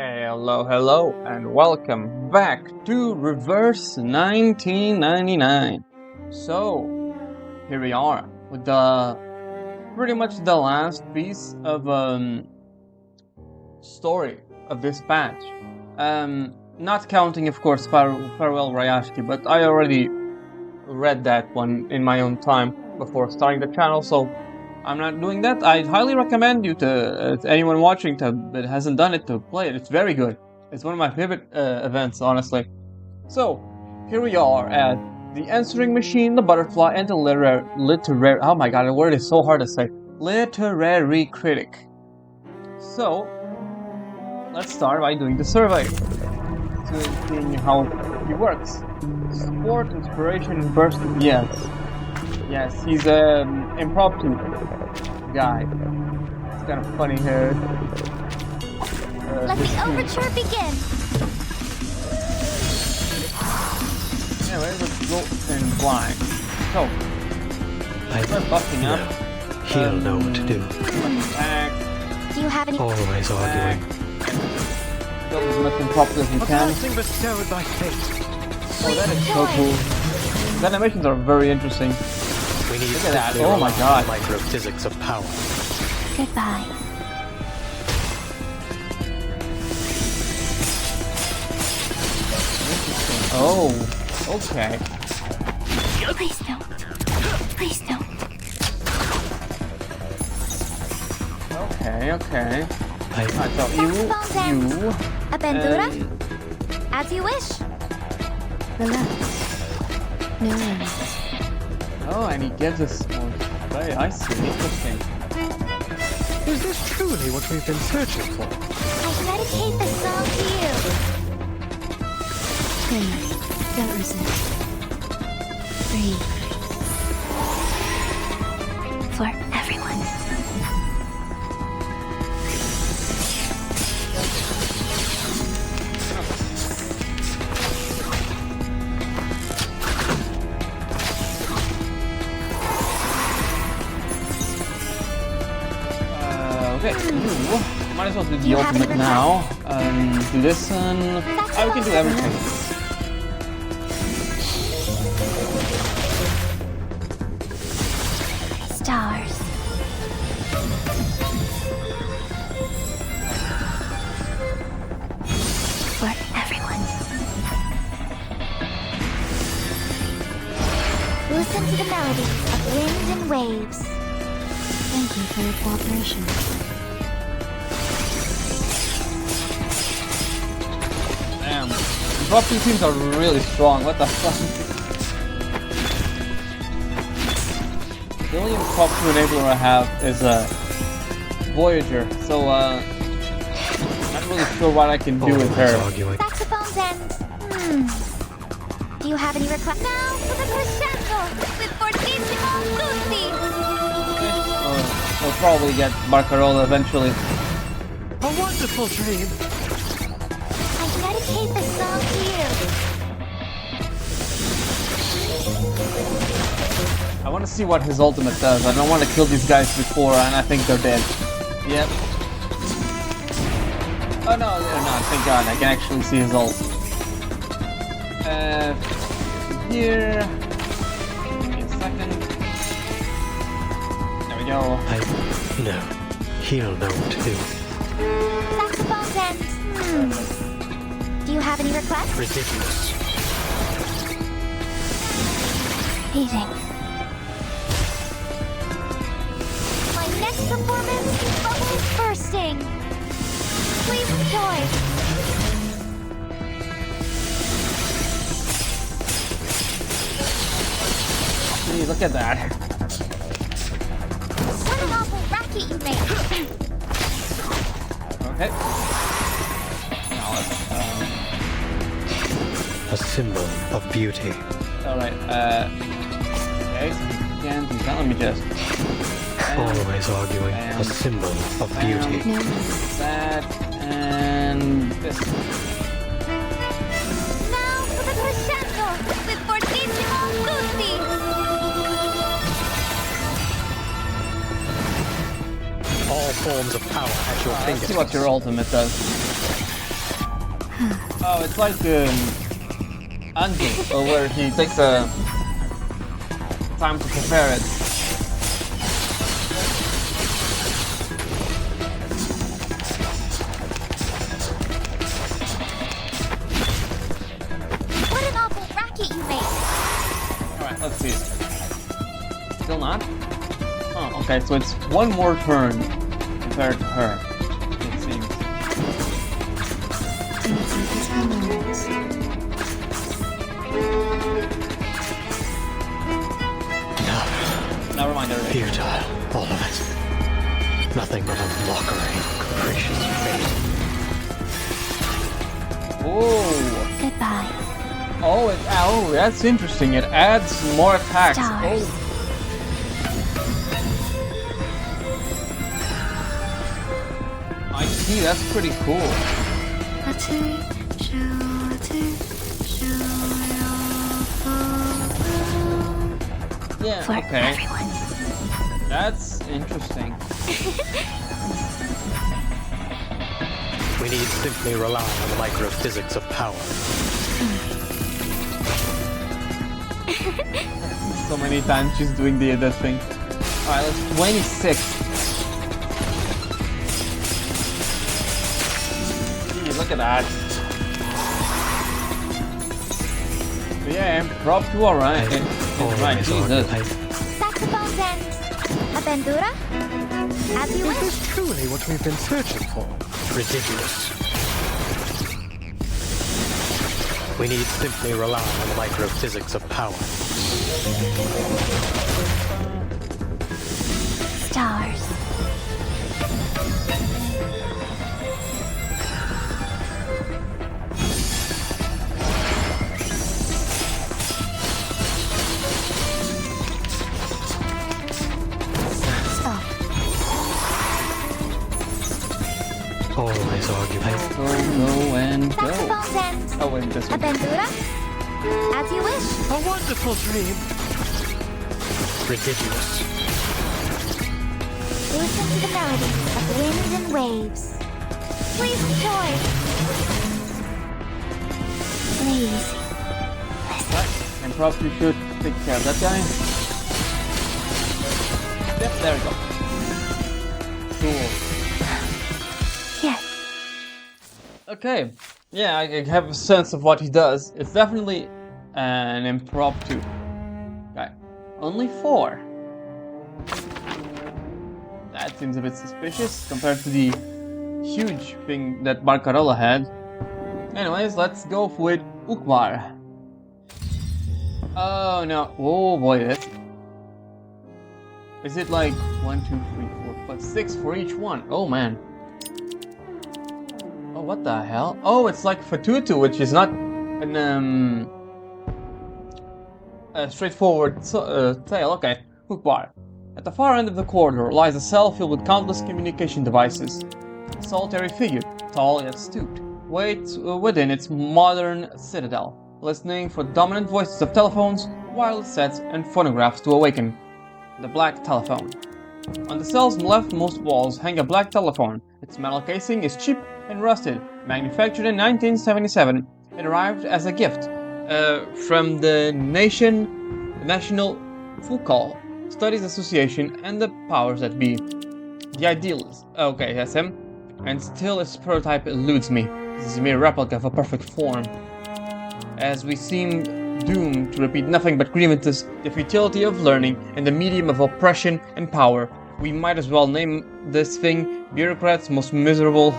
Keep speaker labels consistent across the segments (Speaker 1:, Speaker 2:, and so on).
Speaker 1: Hello, and welcome back to Reverse 1999. So, here we are with pretty much the last piece of story of this patch. Not counting, of course, Farewell Rayashki, but I already read that one in my own time before starting the channel, so I'm not doing that. I'd highly recommend you to anyone watching that hasn't done it to play it. It's very good. It's one of my favorite events, honestly. So, here we are at the answering machine, the butterfly, and the literary. Oh my god, the word is so hard to say. Literary critic. So, let's start by doing the survey. Seeing how he works. Sport, inspiration, burst. Yes, he's an impromptu guy. It's kind of funny here.
Speaker 2: Let the overture begin.
Speaker 1: Anyway, let's go in blind. So, we're buffing up.
Speaker 3: He'll know what to do.
Speaker 1: Back.
Speaker 2: Do you have any?
Speaker 3: Always arguing.
Speaker 1: Build as much impromptu as you can.
Speaker 3: Bestowed by fate.
Speaker 1: Oh, that is so cool. The animations are very interesting.
Speaker 3: We need
Speaker 1: Look at that. Oh my god.
Speaker 3: Microphysics of power.
Speaker 2: Goodbye.
Speaker 1: Oh, okay.
Speaker 2: Please don't. Please don't.
Speaker 1: Okay.
Speaker 3: I
Speaker 1: So you.
Speaker 2: Aventura? As you wish. Relax. No worries.
Speaker 1: Oh, and he gives us more. Right, I see. Interesting.
Speaker 3: Is this truly what we've been searching for?
Speaker 2: I dedicate this song to you. Please, don't resist. Breathe. For everyone.
Speaker 1: Okay, might as well do the ultimate now. Do this and we can do everything.
Speaker 2: Stars. For everyone. Listen to the melody of wind and waves. Thank you for your cooperation.
Speaker 1: Damn, the buffing teams are really strong. What the fuck? The only top 2 enabler I have is Voyager, so not really sure what I can do with her.
Speaker 3: Arguing.
Speaker 2: Saxophone's end. Do you have any requests? Now for the crescendo with Fortissimo Tutti.
Speaker 1: We'll probably get Barcarola eventually.
Speaker 3: A wonderful dream.
Speaker 2: I dedicate this song to you.
Speaker 1: I want to see what his ultimate does. I don't want to kill these guys before, and I think they're dead. Yep. Oh no, they're not. Thank God, I can actually see his ult. Here. Give me a second. There we go.
Speaker 3: No. He'll know what to do.
Speaker 2: Saxophone's end. Do you have any requests?
Speaker 3: Ridiculous.
Speaker 2: Eating. My next performance, bubbles bursting. Please enjoy.
Speaker 1: Gee, look at that.
Speaker 2: What an awful racket you made.
Speaker 1: Okay. Now let's,
Speaker 3: A symbol of beauty.
Speaker 1: alright, okay, so we can do that. Let me just...
Speaker 3: Always arguing. A symbol of beauty.
Speaker 2: No.
Speaker 1: That, and this.
Speaker 2: Now for the crescendo with Fortissimo Tutti.
Speaker 3: All forms of power at your
Speaker 1: Let's see
Speaker 3: fingertips.
Speaker 1: what your ultimate does. Oh, it's like Angel, where he takes time to prepare it.
Speaker 2: What an awful racket you made!
Speaker 1: Alright, let's see. Still not? Oh, okay, so it's one more turn compared to her, it seems. Never mind, everything.
Speaker 3: Futile, all of it. Nothing but a mockery of capricious fate.
Speaker 1: Oh!
Speaker 2: Goodbye.
Speaker 1: Oh, that's interesting. It adds more attacks.
Speaker 2: Stars.
Speaker 1: Oh. I see, that's pretty cool. Yeah,
Speaker 2: For
Speaker 1: okay.
Speaker 2: everyone.
Speaker 1: That's interesting.
Speaker 3: We need simply rely on the microphysics of power.
Speaker 1: So many times she's doing the thing. Alright, that's 26. Gee, look at that. But yeah, prop to alright. Right, Jesus.
Speaker 2: Saxophones and a bandura? As you
Speaker 3: Is
Speaker 2: wish.
Speaker 3: this truly what we've been searching for? Ridiculous. We need simply rely on the microphysics of power.
Speaker 2: Stars. Stop.
Speaker 3: Always arguing.
Speaker 1: Go and go.
Speaker 2: Saxophones and
Speaker 1: Oh, wait, this
Speaker 2: a
Speaker 1: one.
Speaker 2: bandura? As you wish.
Speaker 3: A wonderful dream. Ridiculous.
Speaker 2: Listen to the melody of winds and waves. Please enjoy. Please.
Speaker 1: Right, and probably should take care of that guy. Yep, there we go. Cool.
Speaker 2: Yes.
Speaker 1: Okay, yeah, I have a sense of what he does. It's definitely an impromptu guy. Only 4. That seems a bit suspicious compared to the huge thing that Barcarola had. Anyways, let's go with Ukvar. Oh no, oh boy, that's... Is it like 1, 2, 3, 4, 5, 6 for each one? Oh man. Oh, what the hell? Oh, it's like Fatutu, which is not an a straightforward tale. Okay, Ukvar. At the far end of the corridor lies a cell filled with countless communication devices. A solitary figure, tall yet stooped, waits within its modern citadel, listening for the dominant voices of telephones, wireless sets, and phonographs to awaken. The black telephone. On the cell's leftmost walls hang a black telephone. Its metal casing is cheap and rusted. Manufactured in 1977, it arrived as a gift from the National Foucault Studies Association and the powers that be. The idealist. Okay, that's him. And still its prototype eludes me. This is a mere replica of a perfect form. As we seem doomed to repeat nothing but grievances, the futility of learning, and the medium of oppression and power, we might as well name this thing bureaucracy's most miserable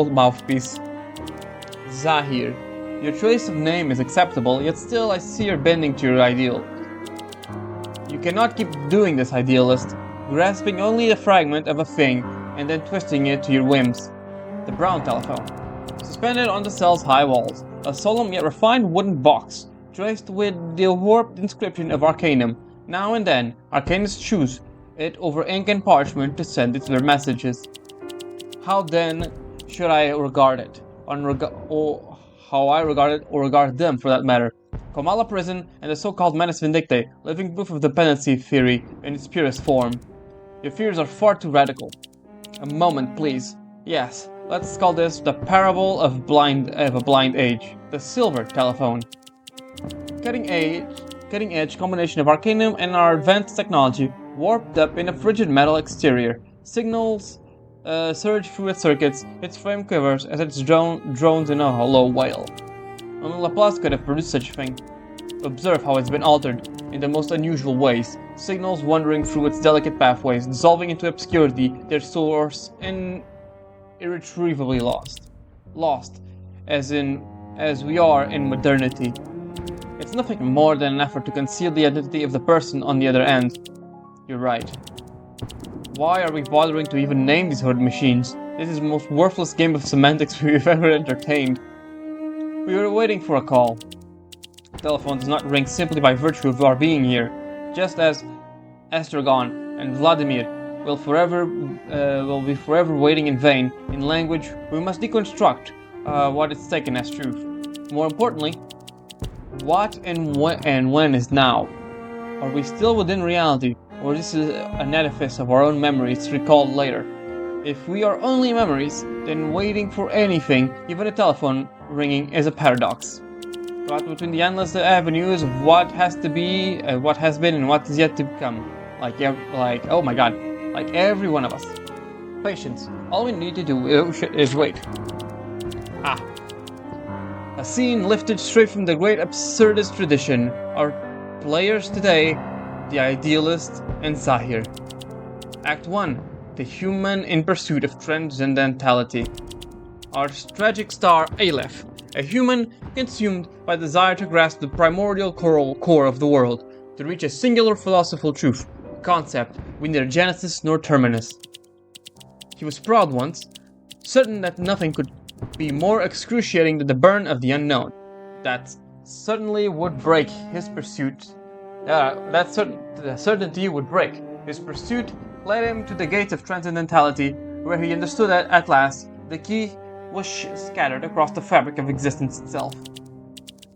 Speaker 1: mouthpiece. Zahir. Your choice of name is acceptable, yet still I see you're bending to your ideal. You cannot keep doing this, idealist, grasping only a fragment of a thing and then twisting it to your whims. The brown telephone. Suspended on the cell's high walls, a solemn yet refined wooden box, traced with the warped inscription of Arcanum. Now and then, Arcanists choose it over ink and parchment to send it their messages. How then should I regard it? Or how I regard it, or regard them for that matter? Komala Prison and the so-called Manus Vindictae, living proof of dependency theory in its purest form. Your fears are far too radical. A moment, please. Yes, Let's call this the parable of a blind age, the silver telephone. Cutting edge combination of arcanum and our advanced technology, warped up in a frigid metal exterior. Signals surge through its circuits, its frame quivers as it drones in a hollow wail. Only Laplace could have produced such a thing. Observe how it's been altered in the most unusual ways, signals wandering through its delicate pathways, dissolving into obscurity, their source irretrievably lost. Lost, as we are in modernity. It's nothing more than an effort to conceal the identity of the person on the other end. You're right. Why are we bothering to even name these hood machines? This is the most worthless game of semantics we've ever entertained. We were waiting for a call. The telephone does not ring simply by virtue of our being here, just as Estragon and Vladimir will be forever waiting in vain. In language, we must deconstruct what is taken as truth. More importantly, what and when is now? Are we still within reality, or this is an edifice of our own memories recalled later? If we are only memories, then waiting for anything, even a telephone ringing, is a paradox. Caught between the endless avenues of what has to be, what has been, and what is yet to become. Oh my god, like every one of us. Patience. All we need to do is wait. A scene lifted straight from the great absurdist tradition. Our players today, the idealist and Zahir. Act 1. The human in pursuit of transcendentality. Our tragic star, Aleph, a human consumed by desire to grasp the primordial core of the world, to reach a singular philosophical truth, a concept with neither genesis nor terminus. He was proud once, certain that nothing could be more excruciating than the burn of the unknown. That certainly would break his pursuit. The certainty would break. His pursuit led him to the gates of transcendentality, where he understood that, at last, the key was scattered across the fabric of existence itself.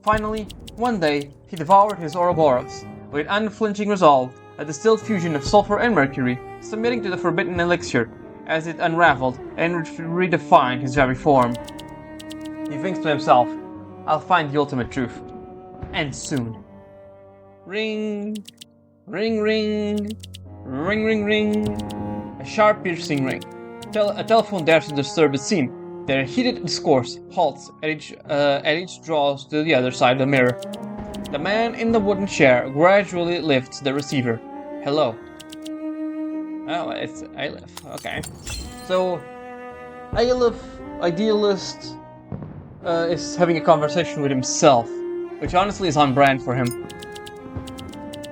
Speaker 1: Finally, one day, he devoured his Ouroboros, with unflinching resolve, a distilled fusion of sulfur and mercury, submitting to the forbidden elixir, as it unraveled and redefined his very form. He thinks to himself, I'll find the ultimate truth. And soon. Ring, ring, ring, ring, ring, ring. A sharp, piercing ring. A telephone dares to disturb the scene. Their heated discourse halts at each draws to the other side of the mirror. The man in the wooden chair gradually lifts the receiver. Hello. Oh, it's Aleph. Okay. So, Aleph, idealist, is having a conversation with himself, which honestly is on brand for him.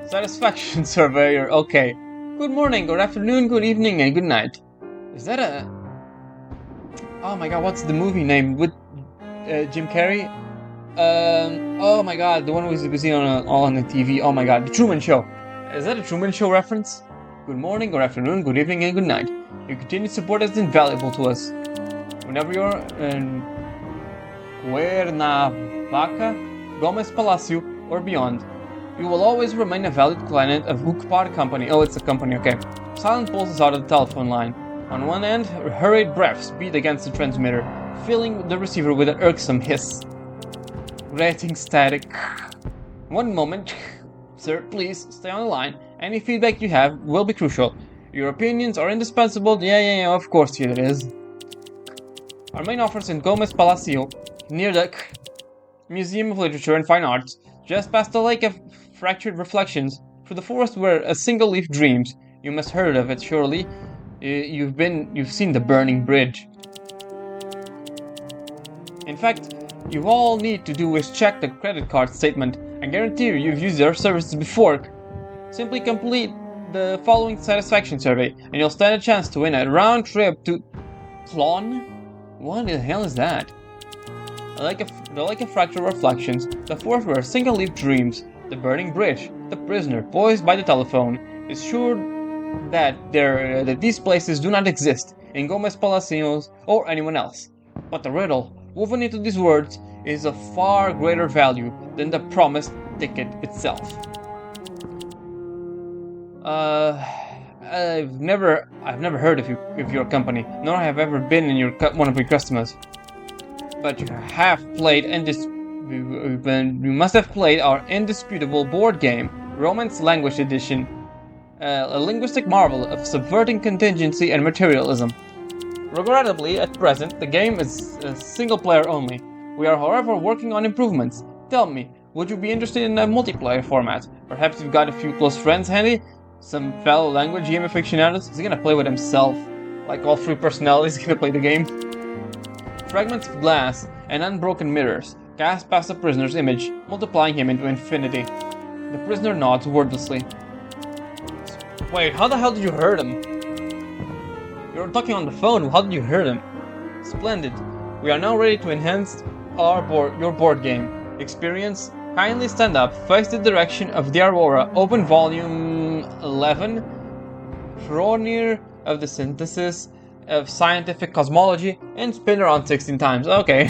Speaker 1: Satisfaction surveyor. Okay. Good morning, good afternoon, good evening, and good night. Is that a... Oh my god, what's the movie name with Jim Carrey? Oh my god, the one who was all on the TV. Oh my god, The Truman Show. Is that a Truman Show reference? Good morning, good afternoon, good evening, and good night. Your continued support is invaluable to us. Whenever you're in Cuernavaca, Gomez Palacio, or beyond, you will always remain a valued client of Hookpod Company. Oh, it's a company, okay. Silent pulses out of the telephone line. On one end, hurried breaths beat against the transmitter, filling the receiver with an irksome hiss. Grating static. One moment. Sir, please, stay on the line. Any feedback you have will be crucial. Your opinions are indispensable. Yeah, of course it is. Our main office in Gomez Palacio, near the Museum of Literature and Fine Arts, just past the Lake of Fractured Reflections, through the forest where a single leaf dreams. You must have heard of it, surely. You've seen the burning bridge. In fact, you all need to do is check the credit card statement. I guarantee you've used their services before. Simply complete the following satisfaction survey, and you'll stand a chance to win a round trip to Plon? What the hell is that? The Lake of Fractured Reflections, the forest where a single leaf dreams, the burning bridge, the prisoner poised by the telephone, is sure that these places do not exist in Gomez Palacios or anyone else. But the riddle woven into these words is of far greater value than the promised ticket itself. I've never heard of your company, nor have ever been in one of your customers. But you must have played our indisputable board game, Romance Language Edition, a linguistic marvel of subverting contingency and materialism. Regrettably, at present, the game is single player only. We are, however, working on improvements. Tell me, would you be interested in a multiplayer format? Perhaps you've got a few close friends handy? Some fellow language game aficionados? He's gonna play with himself. Like all three personalities, he's gonna play the game. Fragments of glass and unbroken mirrors cast past the prisoner's image, multiplying him into infinity. The prisoner nods wordlessly. Wait, how the hell did you hurt him? You were talking on the phone, how did you hurt him? Splendid. We are now ready to enhance your board game experience. Kindly stand up, face the direction of the Aurora, open volume 11, Frontier of the Synthesis of Scientific Cosmology, and spin around 16 times. Okay.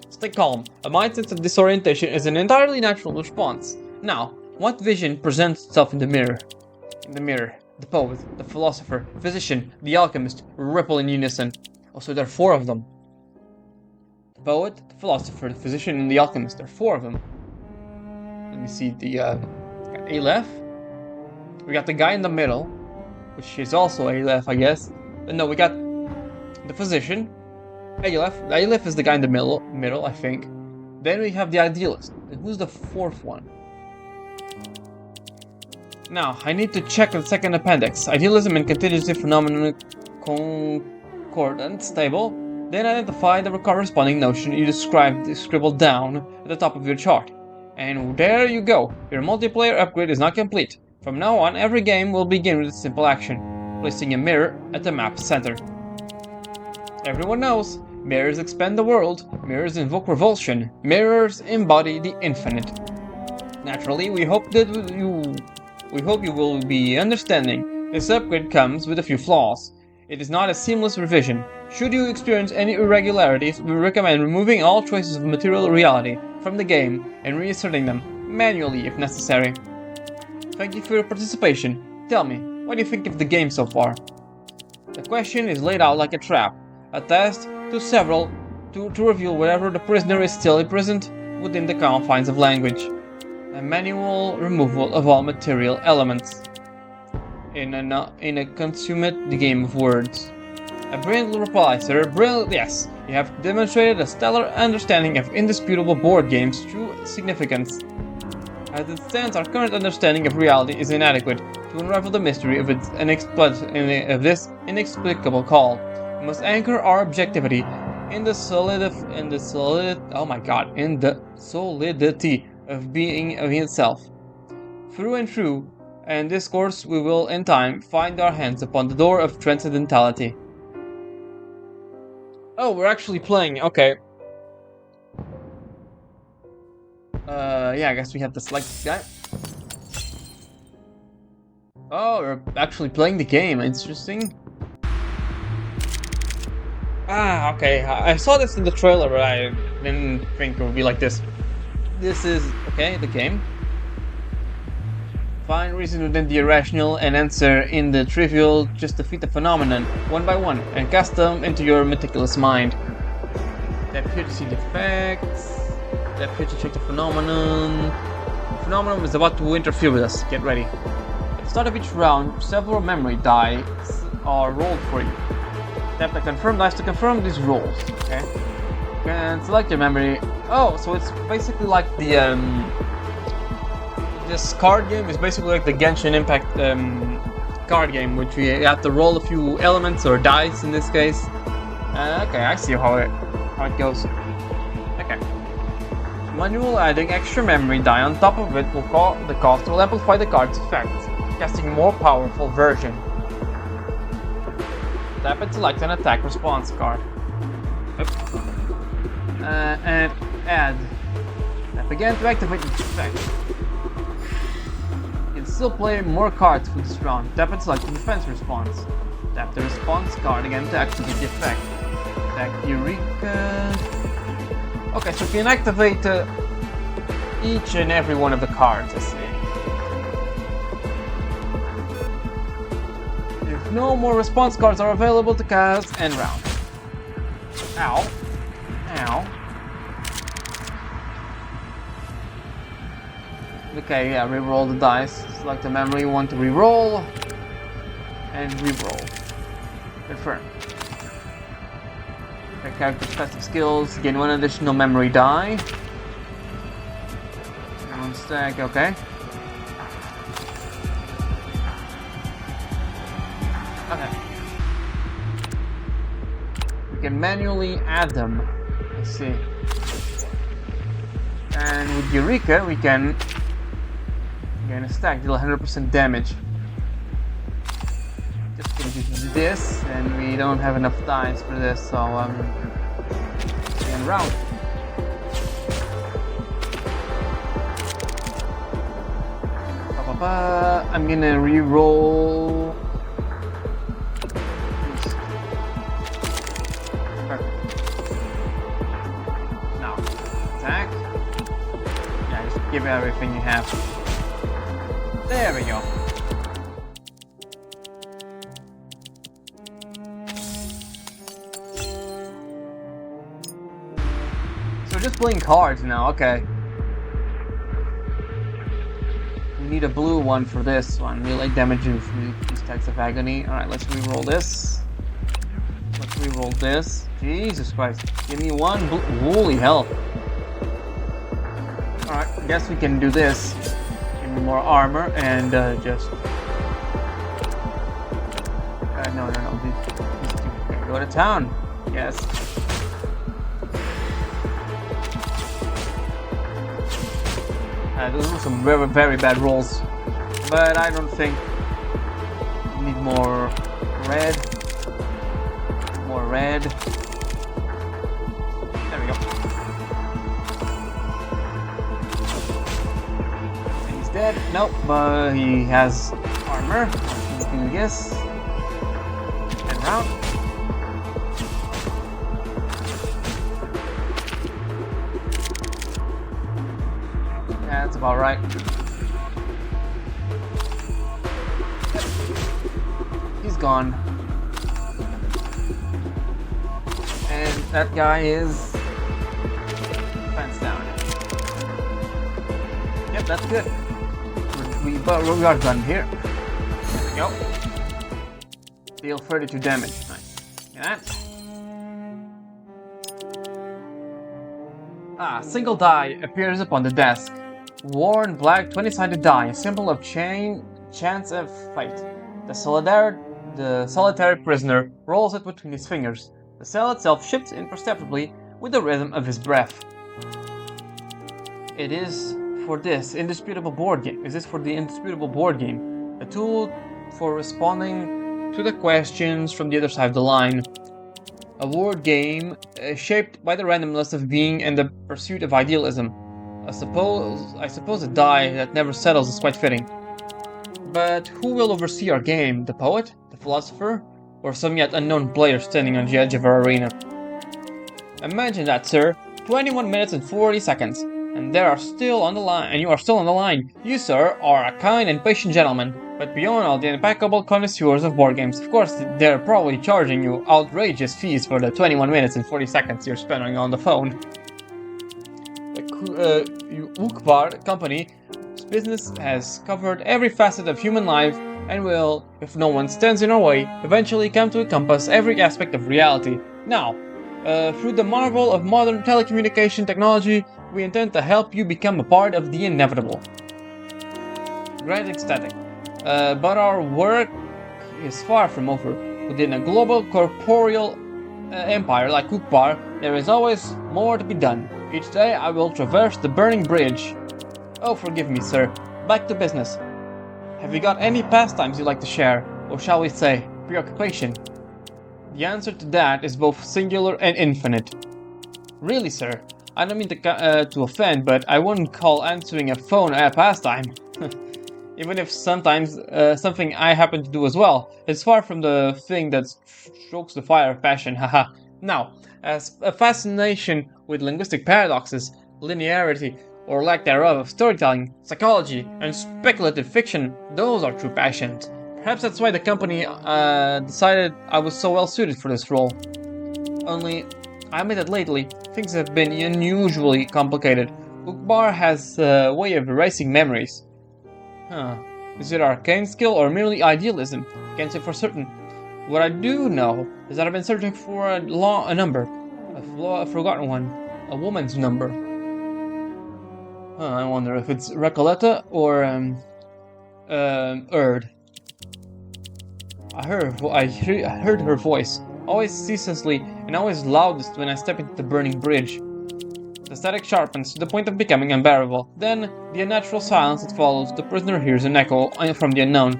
Speaker 1: Stay calm. A mindset of disorientation is an entirely natural response. Now, what vision presents itself in the mirror? In the mirror, the poet, the philosopher, physician, the alchemist ripple in unison. Also, there are four of them. The poet, the philosopher, the physician, and the alchemist. There are four of them. Let me see the Aleph. We got the guy in the middle, which is also Aleph, I guess. No, we got the physician, Aleph. Aleph is the guy in the middle, I think. Then we have the idealist. And who's the fourth one? Now, I need to check the second appendix. Idealism and contingency phenomenon concordance table. Then identify the corresponding notion you scribbled down at the top of your chart. And there you go. Your multiplayer upgrade is not complete. From now on, every game will begin with a simple action, placing a mirror at the map's center. Everyone knows, mirrors expand the world, mirrors invoke revulsion, mirrors embody the infinite. Naturally, we hope you will be understanding. This upgrade comes with a few flaws. It is not a seamless revision. Should you experience any irregularities, we recommend removing all traces of material reality from the game and reinserting them manually if necessary. Thank you for your participation. Tell me, what do you think of the game so far? The question is laid out like a trap, a test to reveal whether the prisoner is still imprisoned within the confines of language. A manual removal of all material elements in a consummate game of words. A brilliant reply, sir. Brilliant, yes. You have demonstrated a stellar understanding of indisputable board games' true significance. As it stands, our current understanding of reality is inadequate to unravel the mystery of this inexplicable call. We must anchor our objectivity in the solidity of being of itself. Through and through, and this course we will, in time, find our hands upon the door of transcendentality. Oh, we're actually playing, okay. Yeah, I guess we have to select this guy. Oh, we're actually playing the game, interesting. Ah, okay, I saw this in the trailer, but I didn't think it would be like this. This is, okay, the game. Find reason within the irrational and answer in the trivial, just defeat the phenomenon, one by one, and cast them into your meticulous mind. Tap here to see the facts. Tap here to check the phenomenon. The phenomenon is about to interfere with us, get ready. At the start of each round, several memory dice are rolled for you. Tap the confirm dice to confirm these rolls, okay? You can select your memory. Oh, so it's basically like the, this card game is basically like the Genshin Impact card game, which we have to roll a few elements or dice in this case. Okay, I see how it goes. Okay. Manual adding extra memory die on top of it the cost will amplify the card's effect, casting a more powerful version. Tap and select an attack response card. And add. Tap again to activate its effect. You can still play more cards for this round. Tap and select the defense response. Tap the response card again to activate the effect. Attack Eureka. Okay, so you can activate each and every one of the cards, I see. No more response cards are available to cast end round. Ow. Ow. Okay, yeah, reroll the dice. Select the memory you want to reroll. And reroll. Confirm. Okay, character's passive skills. Gain 1 additional memory die. And 1 stack, okay. Okay. We can manually add them. Let's see. And with Eureka, we can gain a stack, deal 100% damage. Just gonna do this, and we don't have enough dice for this, so end round. I'm gonna re-roll. Now, attack. Yeah, just give it everything you have. There we go. So just playing cards now, okay. We need a blue one for this one. Melee damage with these stacks of agony. Alright, let's re-roll this. Let's re-roll this. Jesus Christ. Give me one blue. Holy hell. Alright, I guess we can do this. Give me more armor and just... no. These two. Okay, go to town. Yes. Those were some very, very bad rolls, but I don't think we need more red. More red. There we go. He's dead. Nope, but he has armor. Let's do this. And round. That's about right. He's gone. And that guy is fence down. Yep, that's good. We are done here. There we go. Deal 32 damage. Nice. Get that? Single die appears upon the desk. Worn black 20-sided die, a symbol of chance of fight. The solitary prisoner rolls it between his fingers. The cell itself shifts imperceptibly with the rhythm of his breath. It is for this indisputable board game. Is this for the indisputable board game? A tool for responding to the questions from the other side of the line. A word game shaped by the randomness of being and the pursuit of idealism. I suppose a die that never settles is quite fitting. But who will oversee our game? The poet? The philosopher? Or some yet unknown player standing on the edge of our arena? Imagine that, sir. 21 minutes and 40 seconds. And you are still on the line. You, sir, are a kind and patient gentleman. But beyond all the impeccable connoisseurs of board games, of course, they're probably charging you outrageous fees for the 21 minutes and 40 seconds you're spending on the phone. The Ukbar company's business has covered every facet of human life and will, if no one stands in our way, eventually come to encompass every aspect of reality. Now, through the marvel of modern telecommunication technology, we intend to help you become a part of the inevitable. Grand ecstatic. But our work is far from over. Within a global corporeal empire like Ukbar, there is always more to be done. Each day I will traverse the burning bridge. Oh, forgive me, sir. Back to business. Have you got any pastimes you'd like to share? Or shall we say, preoccupation? The answer to that is both singular and infinite. Really, sir? I don't mean to offend, but I wouldn't call answering a phone a pastime. Even if sometimes something I happen to do as well. It's far from the thing that strokes the fire of passion, haha. Now, as a fascination with linguistic paradoxes, linearity, or lack thereof of storytelling, psychology, and speculative fiction, those are true passions. Perhaps that's why the company decided I was so well suited for this role. Only, I admit that lately, things have been unusually complicated. Ukbar has a way of erasing memories. Huh. Is it arcane skill or merely idealism? Can't say for certain. What I do know is that I've been searching for a number. A forgotten one. A woman's number. I wonder if it's Recoleta or, Erd. I heard her voice, always ceaselessly and always loudest when I step into the burning bridge. The static sharpens to the point of becoming unbearable. Then, the unnatural silence that follows, the prisoner hears an echo from the unknown.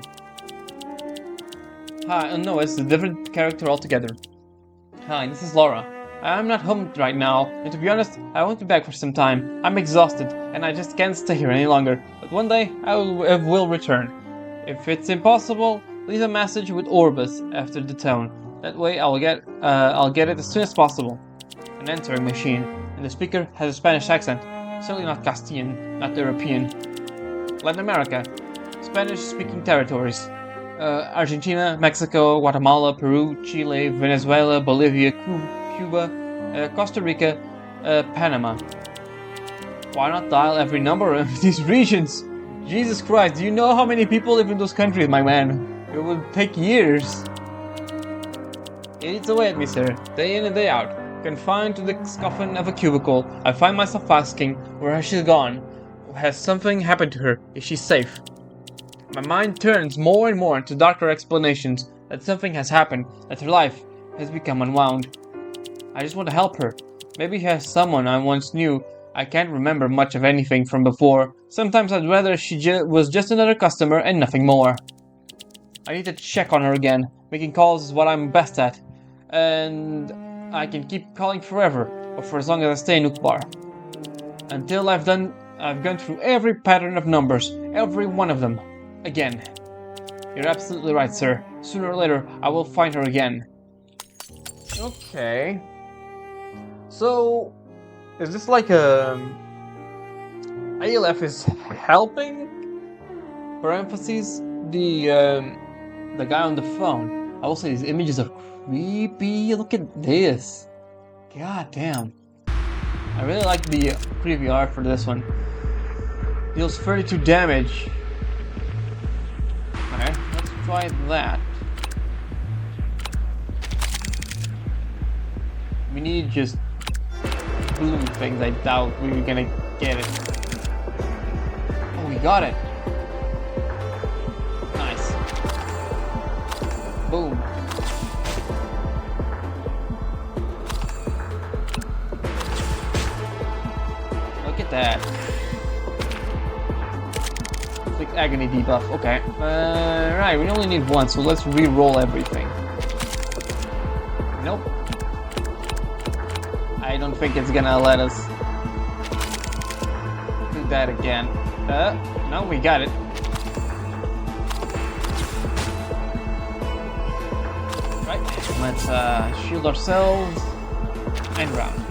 Speaker 1: Hi, no, it's a different character altogether. Hi, this is Laura. I'm not home right now, and to be honest, I won't be back for some time. I'm exhausted, and I just can't stay here any longer. But one day, I will return. If it's impossible, leave a message with Orbis after the tone. That way, I'll get it as soon as possible. An answering machine, and the speaker has a Spanish accent. Certainly not Castilian, not European. Latin America, Spanish-speaking territories. Argentina, Mexico, Guatemala, Peru, Chile, Venezuela, Bolivia, Cuba, Costa Rica, Panama. Why not dial every number of these regions? Jesus Christ, do you know how many people live in those countries, my man? It would take years. It eats away at me, sir, day in and day out. Confined to the coffin of a cubicle, I find myself asking, where has she gone? Has something happened to her? Is she safe? My mind turns more and more into darker explanations that something has happened, that her life has become unwound. I just want to help her. Maybe she has someone I once knew. I can't remember much of anything from before. Sometimes I'd rather she was just another customer and nothing more. I need to check on her again. Making calls is what I'm best at. And I can keep calling forever, or for as long as I stay in Ukbar. Until I've gone through every pattern of numbers, every one of them. Again. You're absolutely right, sir. Sooner or later, I will find her again. Okay. So, is this like Aleph is helping? For emphasis, the guy on the phone. I will say these images are creepy. Look at this. God damn. I really like the creepy art for this one. Deals 32 damage. Okay, let's try that. We need just blue things. I doubt we're gonna get it. Oh, we got it. Nice. Boom. Look at that. Click agony debuff. Okay. Right, we only need one, so let's re-roll everything. Nope. I don't think it's gonna let us do that again. No, we got it. Right, let's shield ourselves and round.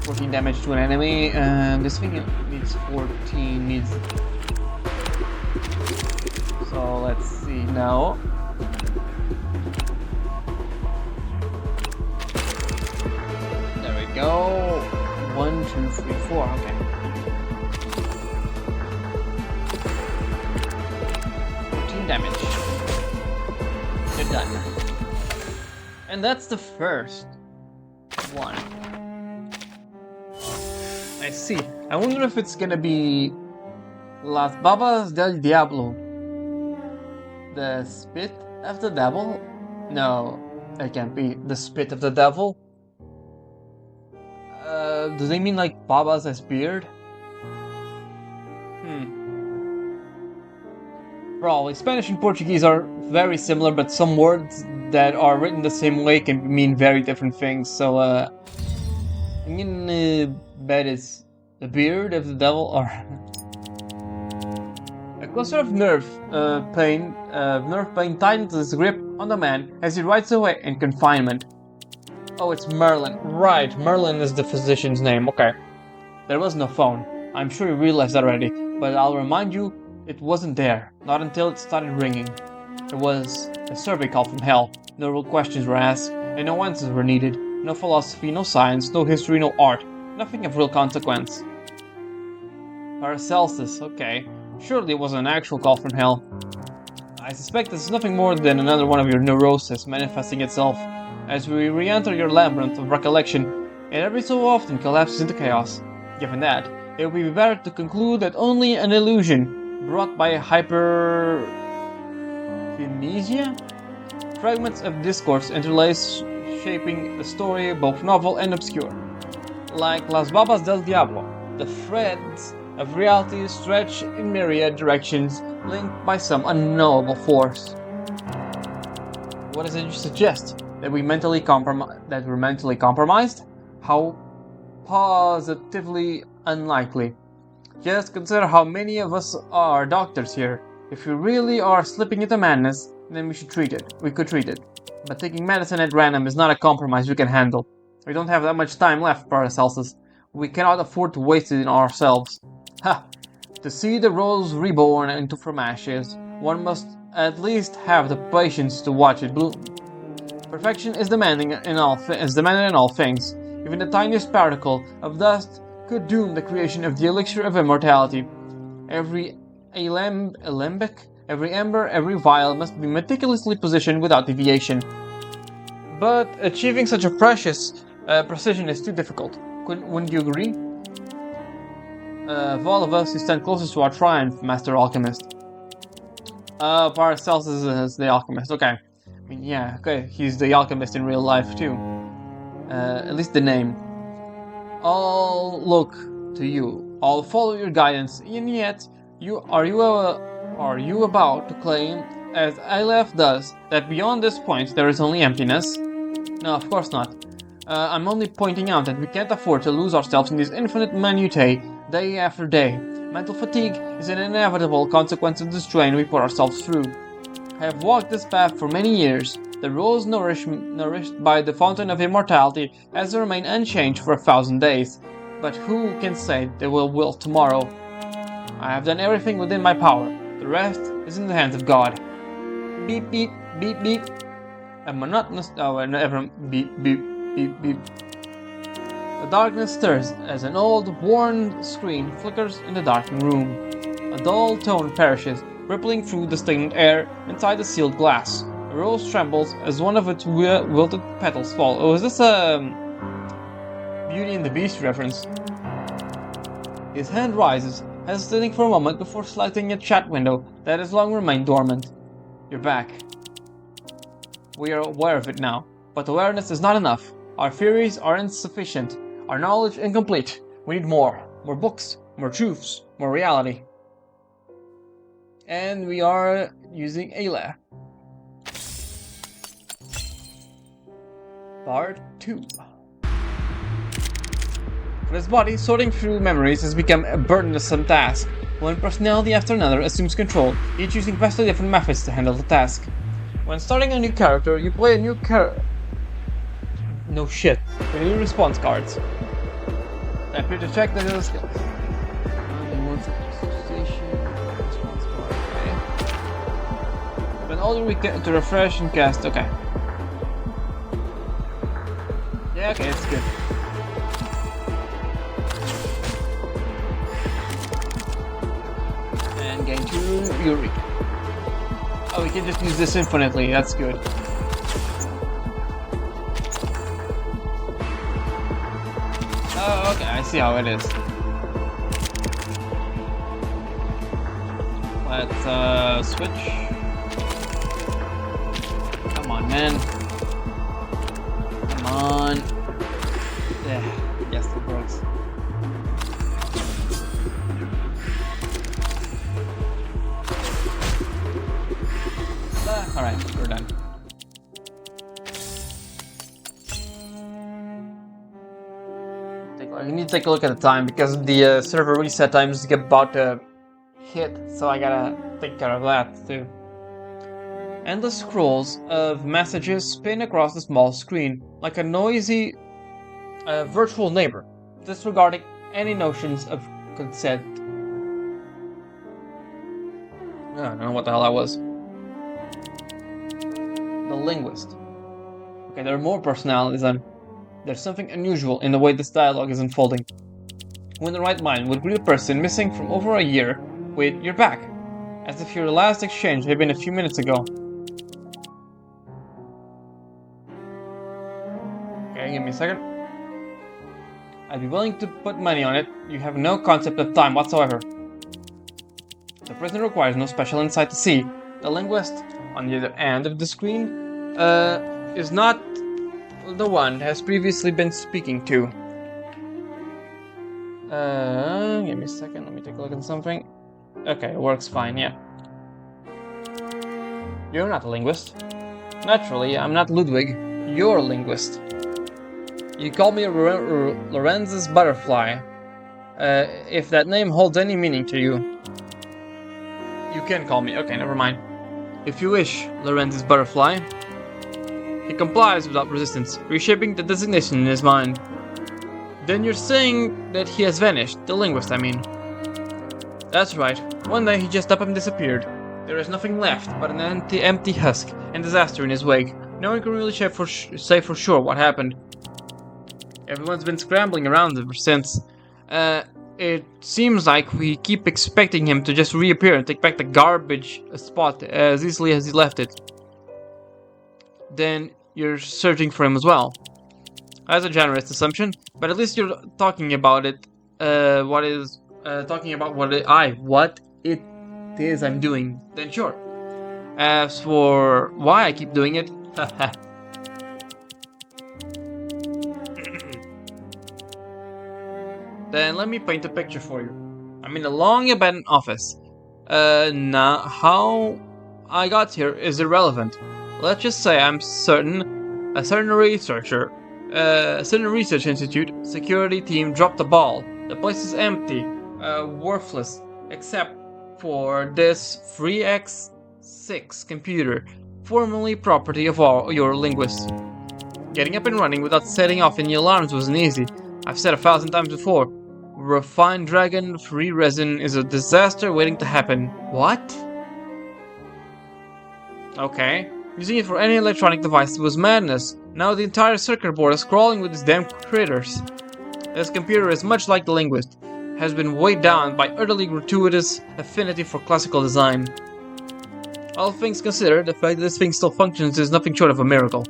Speaker 1: 14 damage to an enemy, and this thing needs 14, needs... So let's see now. There we go. 1, 2, 3, 4, okay. 14 damage. You're done. And that's the first one. I see. I wonder if it's gonna be Las Babas del Diablo. The spit of the devil? No, it can't be the spit of the devil. Do they mean like Babas as beard? Probably. Spanish and Portuguese are very similar, but some words that are written the same way can mean very different things. So, I'm gonna bet it's the beard of the devil, or a cluster of nerve pain tightens its grip on the man as he rides away in confinement. Oh, it's Merlin. Right, Merlin is the physician's name. Okay. There was no phone. I'm sure you realized that already, but I'll remind you It wasn't there, not until it started ringing. It was a survey call from hell. No real questions were asked, and no answers were needed. No philosophy, no science, no history, no art. Nothing of real consequence. Paracelsus, okay. Surely it was an actual call from hell. I suspect this is nothing more than another one of your neuroses manifesting itself as we re-enter your labyrinth of recollection, and every so often collapses into chaos. Given that, it would be better to conclude that only an illusion brought by hyperkinesia? Fragments of discourse interlace, shaping a story both novel and obscure. Like Las Babas del Diablo, the threads of reality stretch in myriad directions, linked by some unknowable force. What does it suggest? That we're mentally compromised? How positively unlikely. Just consider how many of us are doctors here. If we really are slipping into madness, then we could treat it. But taking medicine at random is not a compromise we can handle. We don't have that much time left, Paracelsus. We cannot afford to waste it on ourselves. Ha! To see the rose reborn from ashes, one must at least have the patience to watch it bloom. Perfection is demanded in all things. Even the tiniest particle of dust could doom the creation of the elixir of immortality. Every alembic, every ember, every vial must be meticulously positioned without deviation. But achieving such a precious precision is too difficult. Wouldn't you agree? Of all of us, you stand closest to our triumph, Master Alchemist. Paracelsus is the alchemist. Okay. I mean, yeah, okay. He's the alchemist in real life, too. At least the name. I'll look to you. I'll follow your guidance. And yet, are you about to claim, as Aleph does, that beyond this point there is only emptiness? No, of course not. I'm only pointing out that we can't afford to lose ourselves in these infinite minutiae day after day. Mental fatigue is an inevitable consequence of the strain we put ourselves through. I have walked this path for many years. The rose nourished by the fountain of immortality has remained unchanged for 1,000 days. But who can say they will tomorrow? I have done everything within my power. The rest is in the hands of God. Beep beep beep beep. A monotonous beep beep beep beep. The darkness stirs as an old, worn screen flickers in the darkened room. A dull tone perishes, rippling through the stagnant air inside the sealed glass. The rose trembles as one of its wilted petals fall. Oh, is this a Beauty and the Beast reference? His hand rises, hesitating for a moment before selecting a chat window that has long remained dormant. You're back. We are aware of it now, but awareness is not enough. Our theories are insufficient. Our knowledge incomplete. We need more. More books, more truths, more reality. And we are using Aleph. Part 2. For his body, sorting through memories has become a burdensome task. One personality after another assumes control, each using vastly different methods to handle the task. When starting a new character, you play a new No shit. The new response cards. Tap here to check the little skills. Spend all your weekend to refresh and cast. Okay. Yeah, okay, it's good. And gain 2 Eureka. Oh, we can just use this infinitely. That's good. Oh, okay, I see how it is. Let's switch. Come on, man. Come on. Yeah, yes, it works. Alright, we're done. You need to take a look at the time because the server reset time is about to hit, so I gotta take care of that too. Endless scrolls of messages spin across the small screen like a noisy virtual neighbor, disregarding any notions of consent. I don't know what the hell that was. The linguist. Okay, there are more personalities and there's something unusual in the way this dialogue is unfolding. Who in the right mind would greet a person missing from over a year with "you're back," as if your last exchange had been a few minutes ago? Okay, give me a second. I'd be willing to put money on it. You have no concept of time whatsoever. The prisoner requires no special insight to see. The linguist, on the other end of the screen, is not the one has previously been speaking to. Give me a second, let me take a look at something. Okay, it works fine, yeah. You're not a linguist. Naturally, I'm not Ludwig. You're a linguist. You call me Lorenz's butterfly. If that name holds any meaning to you, you can call me. Okay, never mind. If you wish, Lorenz's butterfly. He complies without resistance, reshaping the designation in his mind. Then you're saying that he has vanished, the linguist, I mean. That's right. One day he just up and disappeared. There is nothing left but an empty husk and disaster in his wake. No one can really say for sure what happened. Everyone's been scrambling around ever since. It seems like we keep expecting him to just reappear and take back the garbage spot as easily as he left it. Then you're searching for him as well. That's a generous assumption, but at least you're talking about it. What it is I'm doing. Then sure. As for why I keep doing it, then let me paint a picture for you. I'm in a long abandoned office. Now how I got here is irrelevant. Let's just say I'm a certain researcher, a certain research institute, security team dropped the ball. The place is empty, worthless, except for this 3x6 computer, formerly property of all your linguists. Getting up and running without setting off any alarms wasn't easy. I've said 1,000 times before. Refined dragon free resin is a disaster waiting to happen. What? Okay. Using it for any electronic device was madness. Now the entire circuit board is crawling with these damn critters. This computer is much like the linguist, has been weighed down by utterly gratuitous affinity for classical design. All things considered, the fact that this thing still functions is nothing short of a miracle.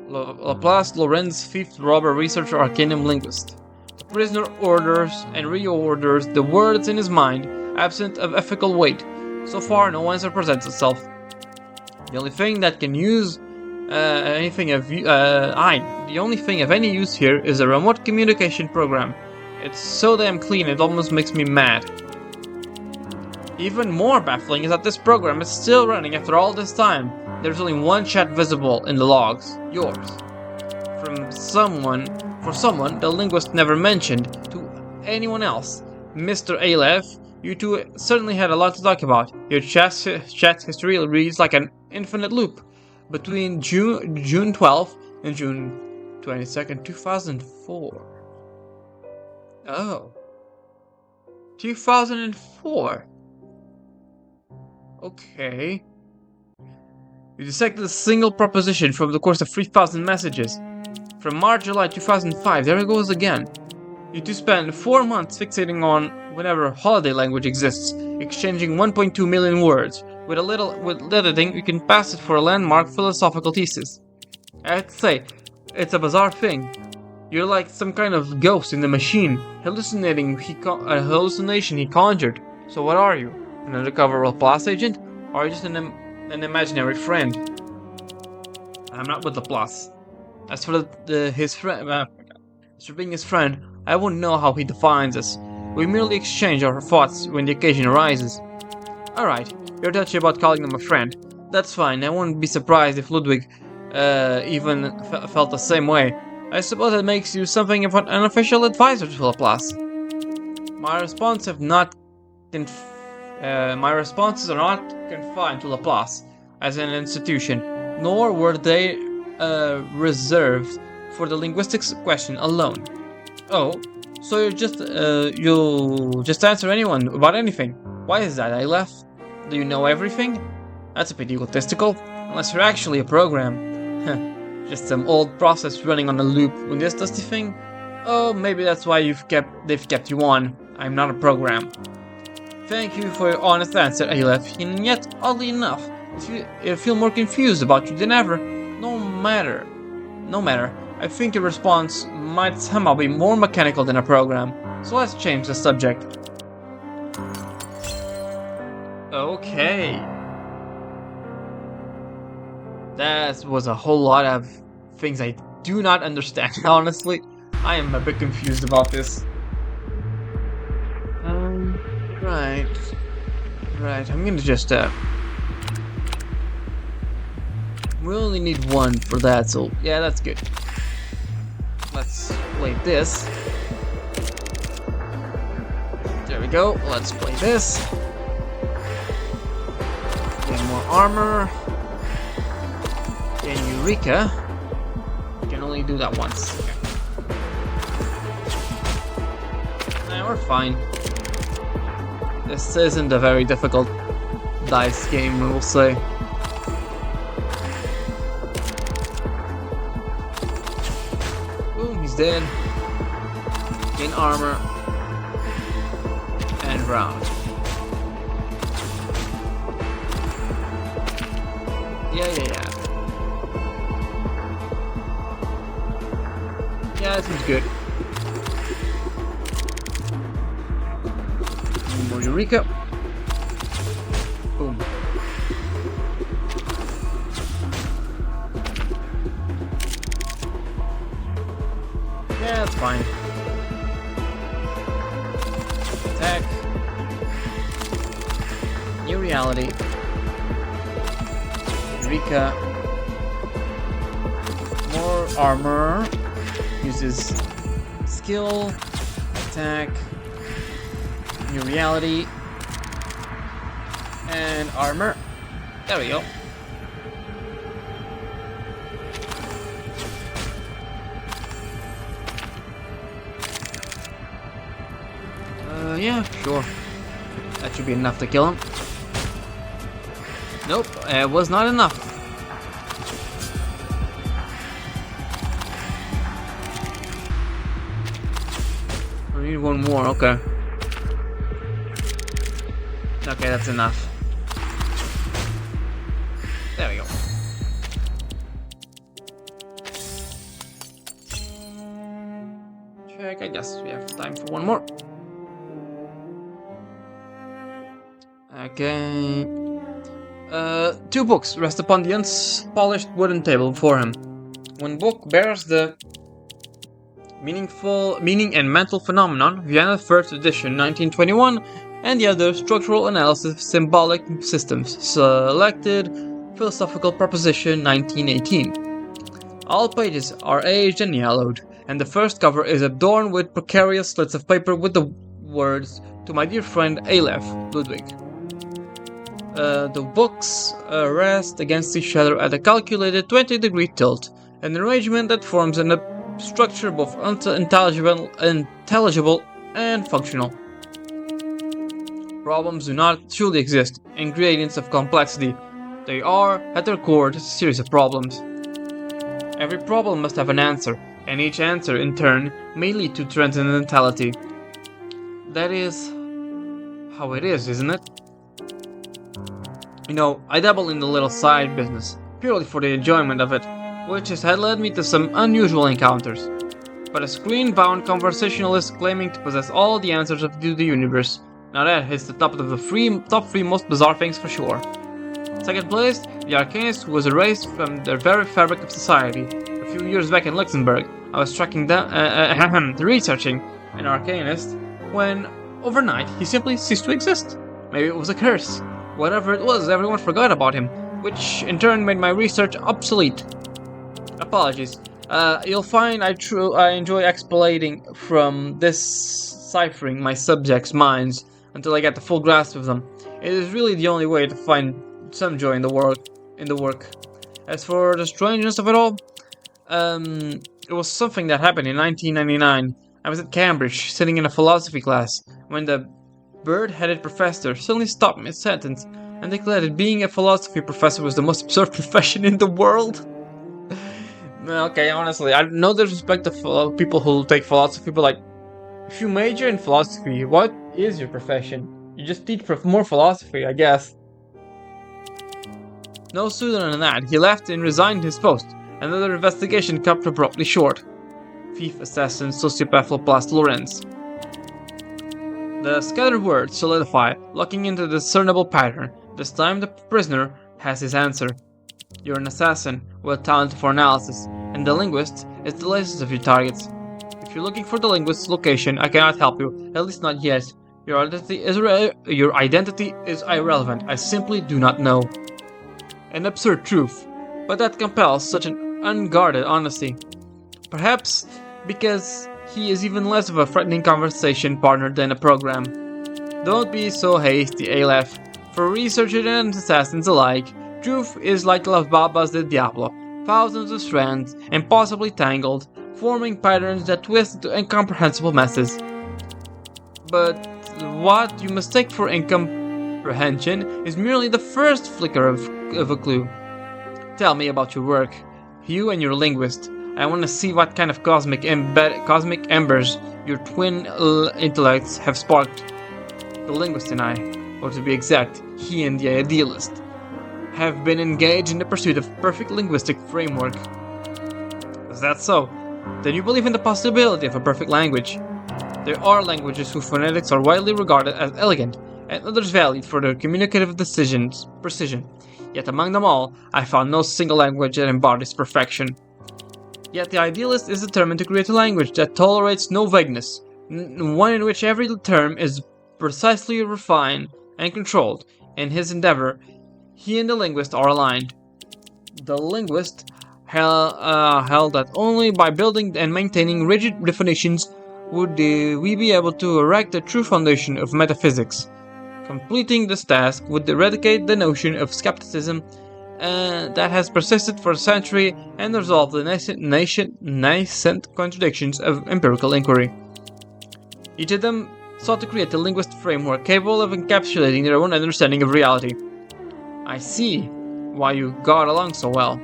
Speaker 1: Laplace Lorenz, 5th robber researcher arcanum linguist. The prisoner orders and reorders the words in his mind, absent of ethical weight. So far, no answer presents itself. The only thing that can use the only thing of any use here is a remote communication program. It's so damn clean it almost makes me mad. Even more baffling is that this program is still running after all this time. There's only one chat visible in the logs, yours. For someone the linguist never mentioned to anyone else. Mr. Aleph, you two certainly had a lot to talk about. Your chat history reads like an infinite loop. Between June 12th and June 22nd, 2004. Oh. 2004. Okay. You dissected a single proposition from the course of 3,000 messages. From March-July 2005, there it goes again. You two spend 4 months fixating on whatever holiday language exists, exchanging 1.2 million words. With editing, you can pass it for a landmark philosophical thesis. I have to say, it's a bizarre thing. You're like some kind of ghost in the machine, hallucination he conjured. So what are you? An undercover Laplace agent? Or are you just an imaginary friend? I'm not with Laplace. As for his friend, as for being his friend, I wouldn't know how he defines us. We merely exchange our thoughts when the occasion arises. Alright, you're touchy about calling him a friend. That's fine, I wouldn't be surprised if Ludwig even felt the same way. I suppose it makes you something of an unofficial advisor to Laplace. My responses are not confined to Laplace as an institution, nor were they reserved for the linguistics question alone. Oh, so you'll just answer anyone about anything? Why is that, Aleph? Do you know everything? That's a bit egotistical, unless you're actually a program. Just some old process running on a loop when this does the thing. Oh, maybe that's why they've kept you on. I'm not a program. Thank you for your honest answer, Aleph, and yet, oddly enough, I feel more confused about you than ever. No matter, I think your response might somehow be more mechanical than a program, so let's change the subject. Okay. That was a whole lot of things I do not understand, honestly. I am a bit confused about this. Right, I'm gonna just, we only need one for that, so yeah, that's good. Let's play this. There we go, let's play this. Get more armor. And Eureka. You can only do that once. Okay. Nah, we're fine. This isn't a very difficult dice game, we'll say. Boom, he's dead. Gain armor. And round. Yeah. Yeah, that seems good. More Eureka. Boom. Yeah, that's fine. Attack. New reality. Eureka. More armor. Uses skill. Attack. New reality. And armor. There we go. Yeah, sure. That should be enough to kill him. Nope, it was not enough. I need one more, okay. Okay, that's enough. There we go. Check, I guess we have time for one more. Okay. 2 books rest upon the unpolished wooden table before him. One book bears the Meaning and Mental Phenomenon, Vienna 1st edition, 1921, and the other Structural Analysis of Symbolic Systems, Selected Philosophical Proposition, 1918. All pages are aged and yellowed, and the first cover is adorned with precarious slits of paper with the words, "To my dear friend Aleph, Ludwig." The books rest against each other at a calculated 20-degree tilt, an arrangement that forms a structure both intelligible and functional. Problems do not truly exist, ingredients of complexity. They are, at their core, a series of problems. Every problem must have an answer, and each answer, in turn, may lead to transcendentality. That is how it is, isn't it? You know, I dabble in the little side business, purely for the enjoyment of it, which has led me to some unusual encounters. But a screen-bound conversationalist claiming to possess all the answers to the universe, now that hits the top of the top 3 most bizarre things for sure. Second place, the arcanist who was erased from the very fabric of society. A few years back in Luxembourg, I was tracking down, researching an arcanist, when, overnight, he simply ceased to exist. Maybe it was a curse. Whatever it was, everyone forgot about him, which in turn made my research obsolete. Apologies. You'll find I enjoy exploiting from deciphering my subjects' minds until I get the full grasp of them. It is really the only way to find some joy in the work. As for the strangeness of it all, it was something that happened in 1999. I was at Cambridge, sitting in a philosophy class, when the bird-headed professor suddenly stopped mid-sentence and declared that being a philosophy professor was the most absurd profession in the world. Okay, honestly, I know there's respect of people who take philosophy, but like, if you major in philosophy, what is your profession? You just teach more philosophy, I guess. No sooner than that, he left and resigned his post. Another investigation cut abruptly short. Thief, assassin, sociopath, Laplace, Lorenz. The scattered words solidify, locking into a discernible pattern. This time the prisoner has his answer. You're an assassin with talent for analysis, and the linguist is the latest of your targets. If you're looking for the linguist's location, I cannot help you, at least not yet. Your identity is irrelevant. I simply do not know. An absurd truth, but that compels such an unguarded honesty. Perhaps because he is even less of a threatening conversation partner than a program. Don't be so hasty, Aleph. For researchers and assassins alike, truth is like Las Babas del Diablo, thousands of strands, impossibly tangled, forming patterns that twist into incomprehensible messes. But what you mistake for incomprehension is merely the first flicker of a clue. Tell me about your work, you and your linguist. I want to see what kind of cosmic embers your twin intellects have sparked. The linguist and I, or to be exact, he and the idealist, have been engaged in the pursuit of perfect linguistic framework. Is that so? Then you believe in the possibility of a perfect language. There are languages whose phonetics are widely regarded as elegant, and others valued for their communicative precision. Yet among them all, I found no single language that embodies perfection. Yet the idealist is determined to create a language that tolerates no vagueness, one in which every term is precisely refined and controlled. In his endeavor, he and the linguist are aligned. The linguist held that only by building and maintaining rigid definitions would we be able to erect a true foundation of metaphysics. Completing this task would eradicate the notion of skepticism that has persisted for a century and resolve the nascent contradictions of empirical inquiry. Each of them sought to create a linguistic framework capable of encapsulating their own understanding of reality. I see why you got along so well.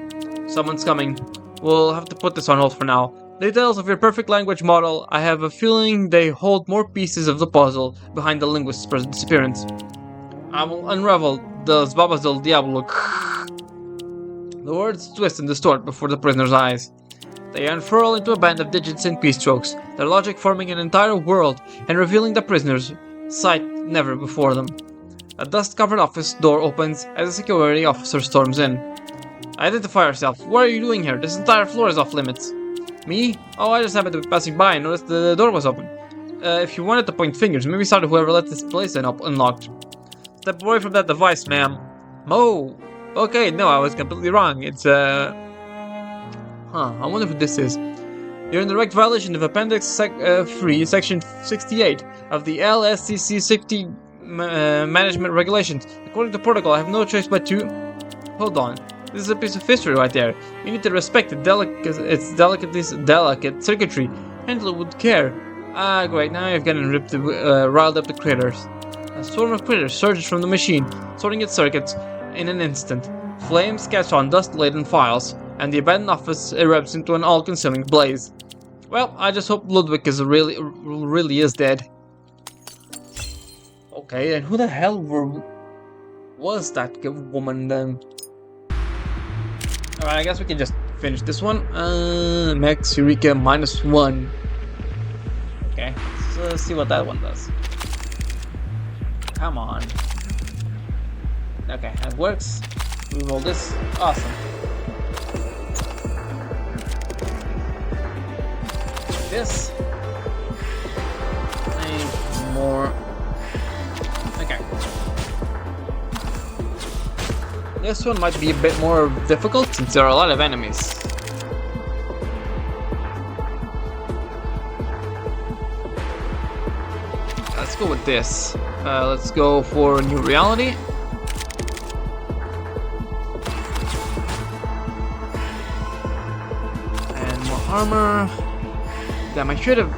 Speaker 1: Someone's coming. We'll have to put this on hold for now. Details of your perfect language model, I have a feeling they hold more pieces of the puzzle behind the linguist's disappearance. I will unravel those babas del diablo. The words twist and distort before the prisoner's eyes. They unfurl into a band of digits and keystrokes, their logic forming an entire world and revealing the prisoner's sight never before them. A dust-covered office door opens as a security officer storms in. Identify yourself. What are you doing here? This entire floor is off limits. Me? Oh, I just happened to be passing by and noticed the door was open. If you wanted to point fingers, maybe start whoever let this place unlocked. Step away from that device, ma'am. Oh, okay, no, I was completely wrong. It's, I wonder who this is. You're in direct violation of Appendix 3, Section 68 of the LSCC Safety Management Regulations. According to protocol, I have no choice but to... Hold on. This is a piece of history right there. You need to respect its delicate circuitry. Handle it with care. Ah, great, now you've gotten riled up the critters. A swarm of critters surges from the machine, sorting its circuits in an instant. Flames catch on dust-laden files, and the abandoned office erupts into an all-consuming blaze. Well, I just hope Ludwig really is dead. Okay, and who the hell was that woman then? Alright, I guess we can just finish this one. Max Eureka -1. Okay, let's see what that one does. Come on. Okay, that works. We roll this. Awesome. This. And more. Okay. This one might be a bit more difficult since there are a lot of enemies. Let's go with this. Let's go for New Reality. And more armor. Damn, I should have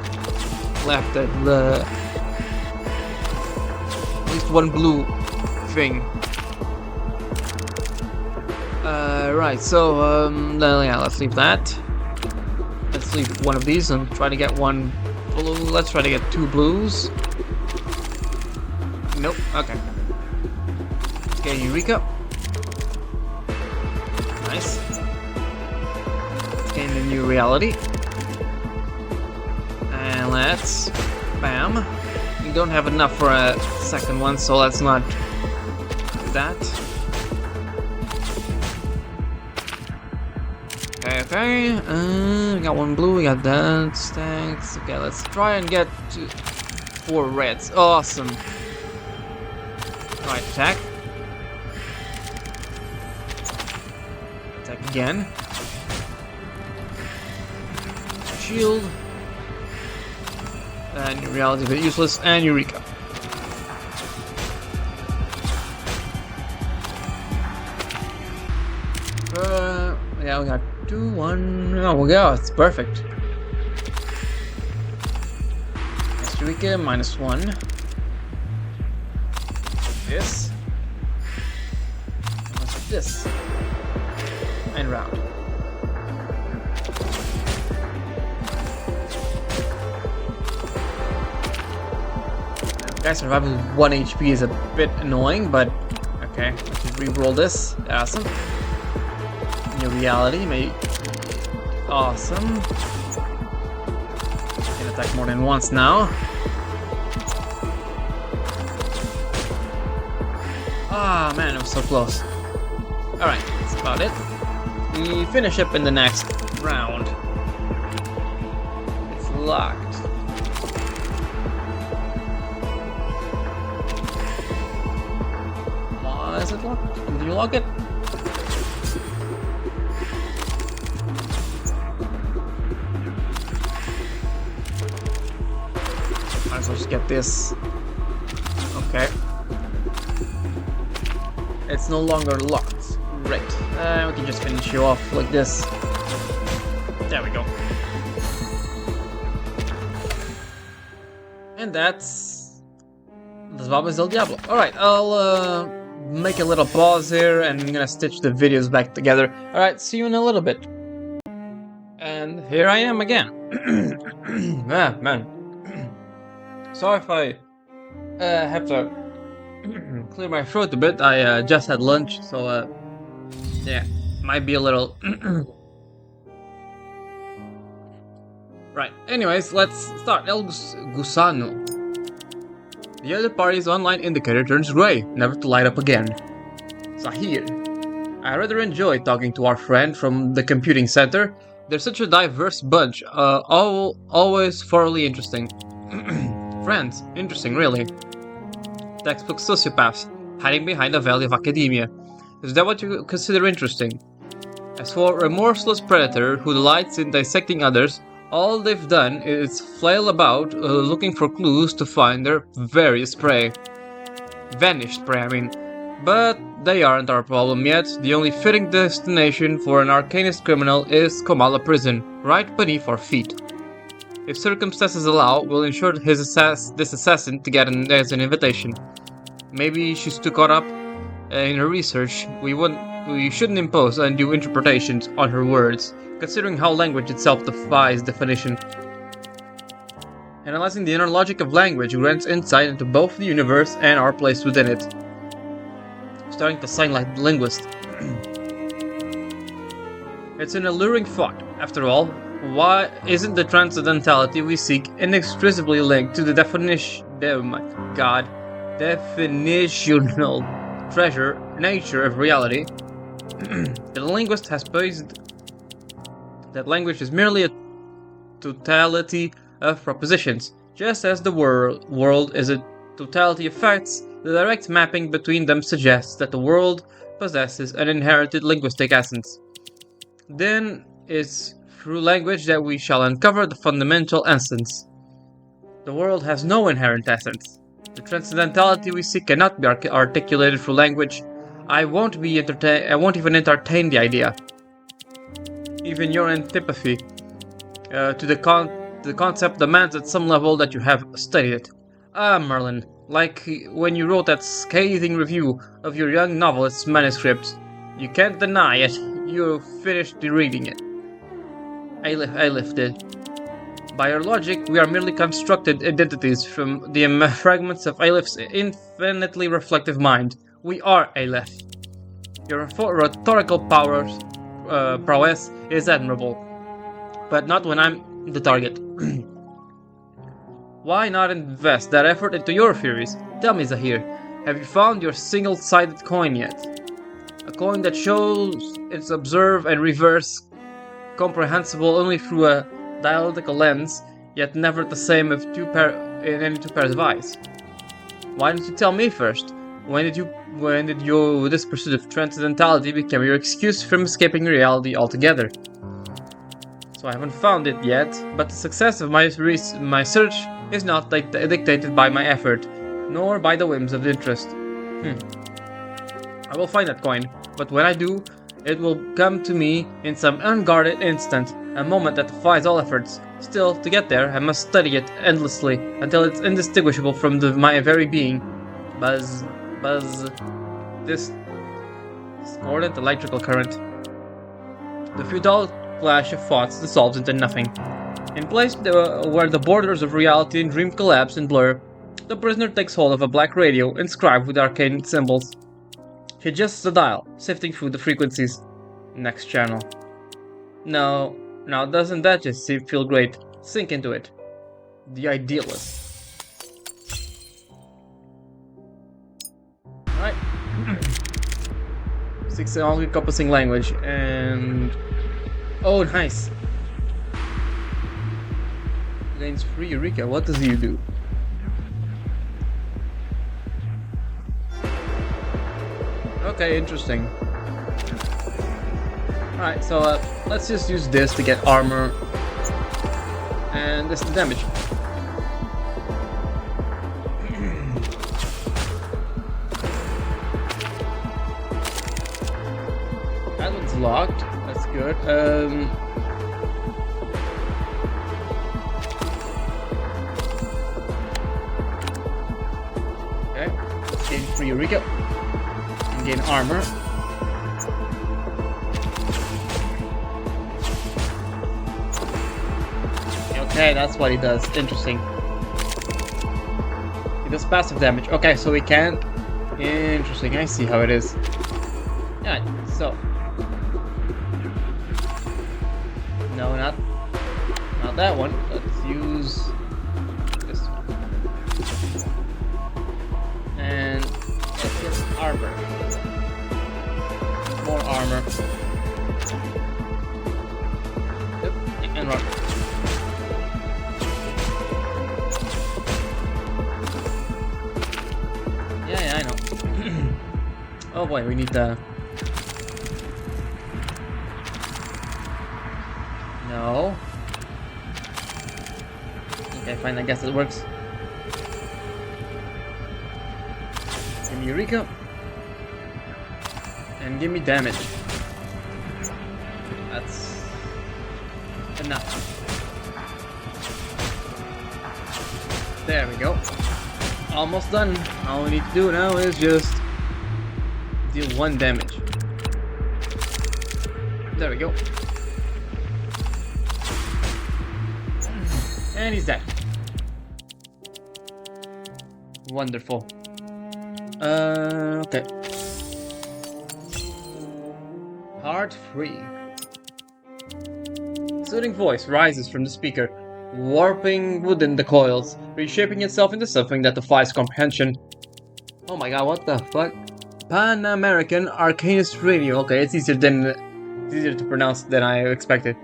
Speaker 1: left the one blue thing. Right, so, yeah, let's leave that. Let's leave one of these and try to get one blue. Let's try to get 2 blues. Nope, okay. Let's get Eureka. Nice. Let's gain the new reality. And let's... Bam. We don't have enough for a second one, so let's not do that. Okay, we got 1 blue, we got that, thanks. Okay, let's try and get 4 reds. Awesome. Alright, attack. Attack again. Shield. And reality, but useless, and Eureka. Yeah, we got 2, 1. Oh, we go. It's perfect. Next Eureka, -1. This. What's this? And round. Guys, survival with 1 HP is a bit annoying, but okay. Let's just re-roll this. Awesome. New reality, maybe. Awesome. Can attack more than once now. Ah, man, it was so close. Alright, that's about it. We finish up in the next round. It's locked. Is it locked? Did you lock it? Might as well just get this. Okay. It's no longer locked. Right. We can just finish you off like this. There we go. And that's Baba del Diablo. Alright, I'll make a little pause here and I'm gonna stitch the videos back together. Alright, see you in a little bit. And here I am again. Ah, man. Sorry if I have to clear my throat a bit. I just had lunch, so yeah, might be a little... Right, anyways, let's start. El Gusano. The other party's online indicator turns grey, never to light up again. Zahir. I rather enjoy talking to our friend from the computing center. They're such a diverse bunch, always thoroughly interesting. Friends, interesting really. Textbook sociopaths, hiding behind the valley of academia. Is that what you consider interesting? As for a remorseless predator who delights in dissecting others, all they've done is flail about looking for clues to find their various prey. Vanished prey, I mean. But they aren't our problem yet. The only fitting destination for an arcanist criminal is Komala Prison, right beneath our feet. If circumstances allow, we'll ensure this assassin to get as an invitation. Maybe she's too caught up in her research. We shouldn't impose undue interpretations on her words, considering how language itself defies definition. Analyzing the inner logic of language grants insight into both the universe and our place within it. Starting to sound like the linguist. It's an alluring thought. After all, why isn't the transcendentality we seek inextricably linked to the definitional nature of reality? The linguist has posed that language is merely a totality of propositions, just as the world is a totality of facts. The direct mapping between them suggests that the world possesses an inherited linguistic essence. Then it's through language that we shall uncover the fundamental essence. The world has no inherent essence. The transcendentality we seek cannot be articulated through language. I won't even entertain the idea. Even your antipathy to the concept demands at some level that you have studied it. Ah, Merlin, Like when you wrote that scathing review of your young novelist's manuscript. You can't deny it. You finished reading it. Aleph did. By your logic, we are merely constructed entities from the fragments of Aleph's infinitely reflective mind. We are Aleph. Your rhetorical prowess is admirable, but not when I'm the target. Why not invest that effort into your theories? Tell me, Zahir, have you found your single-sided coin yet? A coin that shows its observe and reverse comprehensible only through a dialectical lens, yet never the same in any two pairs of eyes. Why didn't you tell me first? When did this pursuit of transcendentality become your excuse from escaping reality altogether? So I haven't found it yet, but the success of my search is not dictated by my effort, nor by the whims of interest. I will find that coin, but when I do, it will come to me in some unguarded instant, a moment that defies all efforts. Still, to get there, I must study it endlessly, until it's indistinguishable from my very being. Buzz, this discordant electrical current. The futile flash of thoughts dissolves into nothing. In place where the borders of reality and dream collapse and blur, the prisoner takes hold of a black radio inscribed with arcane symbols. He adjusts the dial, sifting through the frequencies. Next channel. No, now doesn't that just feel great? Sink into it. The idealist. Alright. 6 all-encompassing language, and... Oh, nice! Gains free Eureka, what does he do? Okay, interesting. Alright, so let's just use this to get armor. And this is damage. That one's locked. That's good. Okay, let's gain free Eureka. And gain armor. Okay, that's what he does. Interesting. He does passive damage. Okay, so he can't. Interesting. I see how it is. Yeah, so. No, not that one. Let's use this one. And let's get armor. More armor. Yep, and run. Yeah, I know. Oh boy, we need the... No. Okay, fine, I guess it works. Give me Eureka. And give me damage. That's... enough. There we go. Almost done. All we need to do now is just deal 1 damage. There we go. And he's dead. Wonderful. Okay. Heart free. Soothing voice rises from the speaker, warping within the coils, reshaping itself into something that defies comprehension. Oh my god, what the fuck? Pan-American Arcanist Radio. Okay, it's easier to pronounce than I expected.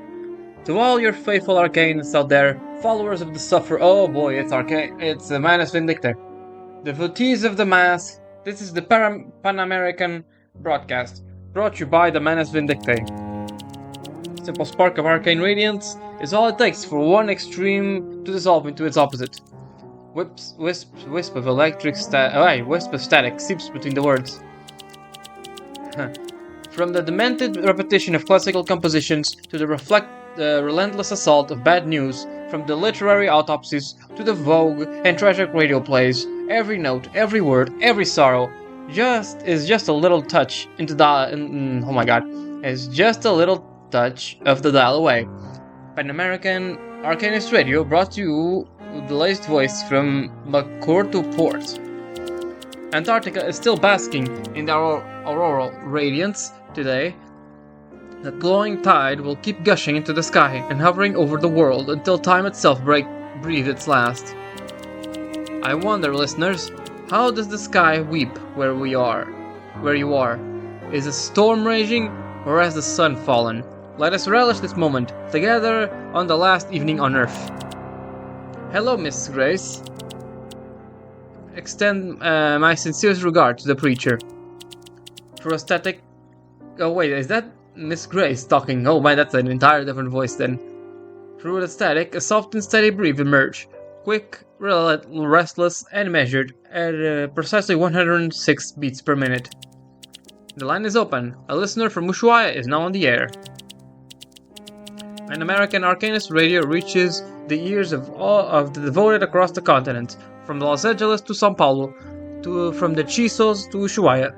Speaker 1: To all your faithful arcanists out there, followers of the Sufferer. Oh boy, it's the Manus Vindictor. Devotees of the Mass, this is the Pan-American broadcast, brought to you by the Manus Vindictor. Simple spark of arcane radiance is all it takes for one extreme to dissolve into its opposite. Wisp of electric wisp of static seeps between the words. From the demented repetition of classical compositions to the relentless assault of bad news, From the literary autopsies to the Vogue and tragic radio plays, every note, every word, every sorrow is just a little touch into the oh my god, is just a little touch of the dial away. Pan American Arcanist Radio brought to you the latest voice from McCourt to Port. Antarctica is still basking in the auroral radiance today. The glowing tide will keep gushing into the sky and hovering over the world until time itself breathes its last. I wonder, listeners, how does the sky weep where you are? Is a storm raging, or has the sun fallen? Let us relish this moment together on the last evening on Earth. Hello, Miss Grace. Extend my sincerest regard to the preacher. Through a static... Oh wait, is that Miss Grace talking? Oh man, that's an entire different voice then. Through the static, a soft and steady breath emerged. Quick, restless, and measured at precisely 106 beats per minute. The line is open. A listener from Ushuaia is now on the air. An American Arcanist Radio reaches the ears of the devoted across the continent, from Los Angeles to São Paulo, from the Chisos to Ushuaia.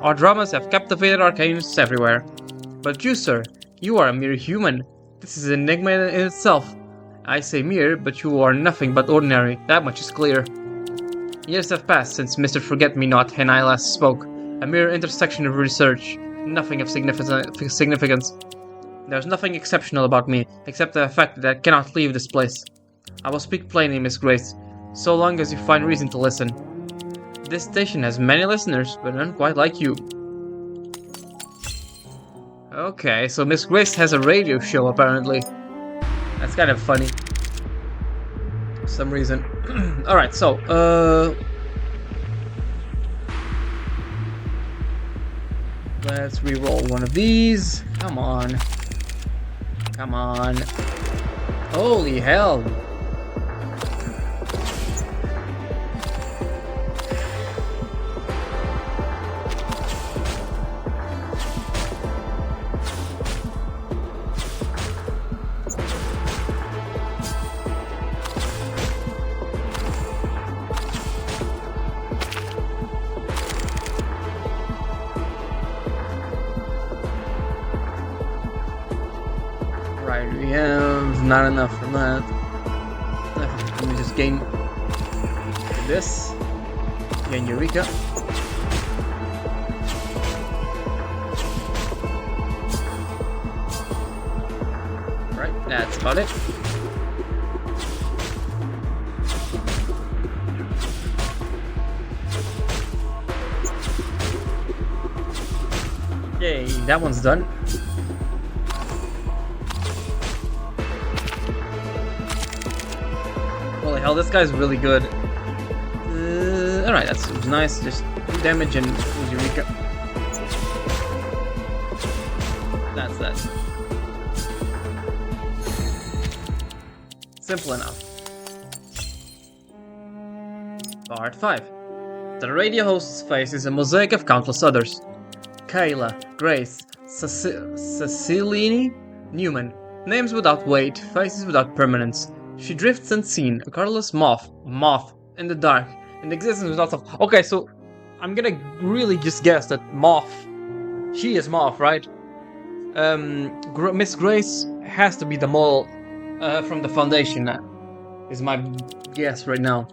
Speaker 1: Our dramas have captivated Arcanists everywhere. But you, sir, you are a mere human. This is an enigma in itself. I say mere, but you are nothing but ordinary. That much is clear. Years have passed since Mr. Forget-Me-Not and I last spoke. A mere intersection of research. Nothing of significance. There's nothing exceptional about me, except the fact that I cannot leave this place. I will speak plainly, Miss Grace, so long as you find reason to listen. This station has many listeners, but none quite like you. Okay, so Miss Grace has a radio show, apparently. That's kind of funny. For some reason. Alright, so, let's re-roll one of these. Come on. Come on. Holy hell. We have not enough for that. Let me just gain this. Gain Eureka. Right, that's about it. Yay, that one's done. Holy hell, this guy's really good. Alright, that's nice. Just do damage and use Eureka. That's that. Simple enough. Part 5. The radio host's face is a mosaic of countless others. Kayla, Grace, Cecilini, Newman. Names without weight, faces without permanence. She drifts unseen, a colorless moth in the dark, in existence without self. Okay, so I'm gonna really just guess that she is Moth, right? Miss Grace has to be the mole from the Foundation, is my guess right now.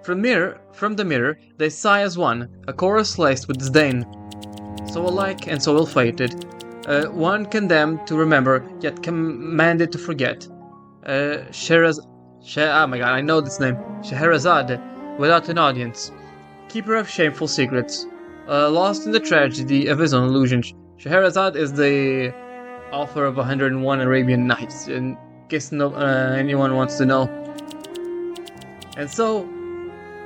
Speaker 1: From the mirror, they sigh as one, a chorus laced with disdain. So alike and so ill-fated, one condemned to remember, yet commanded to forget. Oh my god, I know this name. Scheherazade, without an audience. Keeper of shameful secrets. Lost in the tragedy of his own illusions. Scheherazade is the author of 101 Arabian Nights, in case anyone wants to know. And so,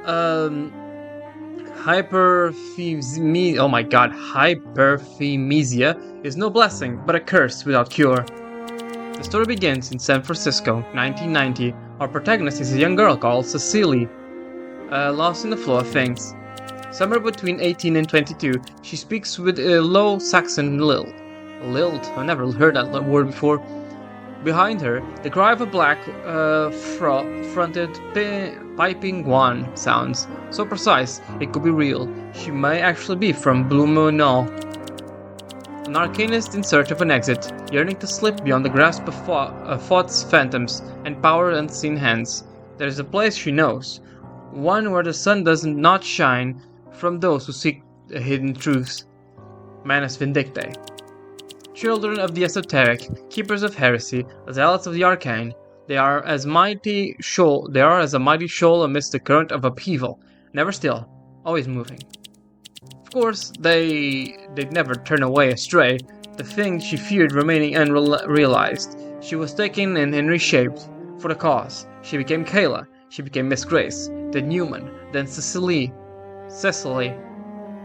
Speaker 1: hyperphemesia is no blessing, but a curse without cure. The story begins in San Francisco, 1990. Our protagonist is a young girl called Cecily, lost in the flow of things. Somewhere between 18 and 22, she speaks with a low Saxon lilt. I've never heard that word before. Behind her, the cry of a black, fronted, piping guan sounds. So precise, it could be real. She may actually be from Blue Moon. An arcanist in search of an exit, yearning to slip beyond the grasp of Thought's phantoms and power unseen hands. There is a place she knows, one where the sun does not shine from those who seek the hidden truths. Manus Vindictae. Children of the esoteric, keepers of heresy, zealots of the arcane, they are as a mighty shoal amidst the current of upheaval, never still, always moving. Of course, they'd never turn away astray, the thing she feared remaining unrealized. She was taken and reshaped for the cause. She became Kayla, she became Miss Grace, then Newman, then Cecily.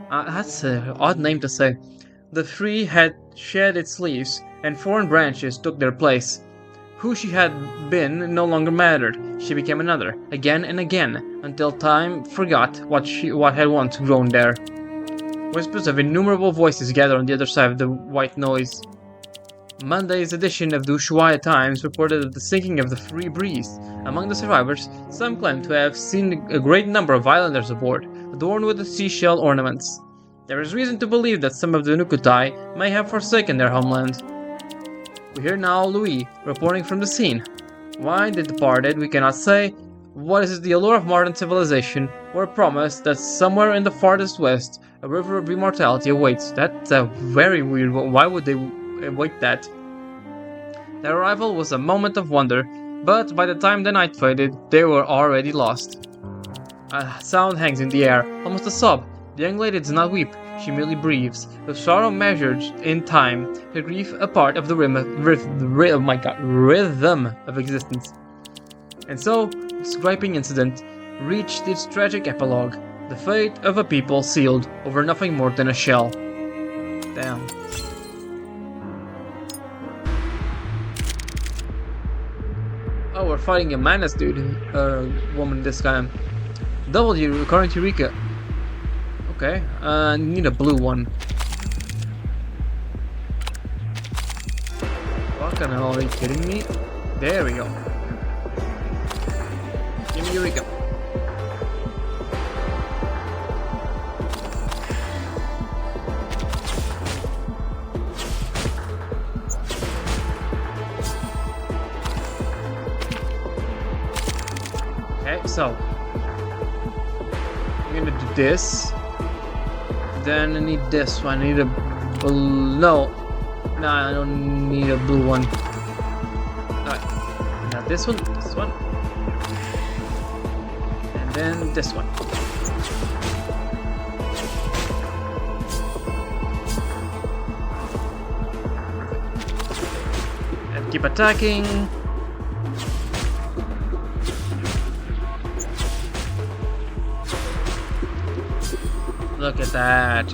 Speaker 1: That's an odd name to say. The tree had shed its leaves, and foreign branches took their place. Who she had been no longer mattered. She became another, again and again, until time forgot what had once grown there. Whispers of innumerable voices gather on the other side of the white noise. Monday's edition of the Ushuaia Times reported the sinking of the Free Breeze. Among the survivors, some claim to have seen a great number of islanders aboard, adorned with the seashell ornaments. There is reason to believe that some of the Nukutai may have forsaken their homeland. We hear now Louis reporting from the scene. Why they departed, we cannot say. What is the allure of modern civilization, or a promise that somewhere in the farthest west, a river of immortality awaits? That's a very weird one. Why would they await that? Their arrival was a moment of wonder, but by the time the night faded, they were already lost. A sound hangs in the air, almost a sob. The young lady does not weep, she merely breathes, with sorrow measured in time, her grief a part of the rhythm of existence. And so, this griping incident reached its tragic epilogue, the fate of a people sealed over nothing more than a shell. Damn. Oh, we're fighting a Manus dude, woman this time. W, current Eureka. Okay, need a blue one. Fucking hell, are you kidding me? There we go. Give me Eureka. Okay, so I'm gonna do this. Then I need this one. I need a blue. No, I don't need a blue one. Alright, now this one, and then this one. And keep attacking. Look at that.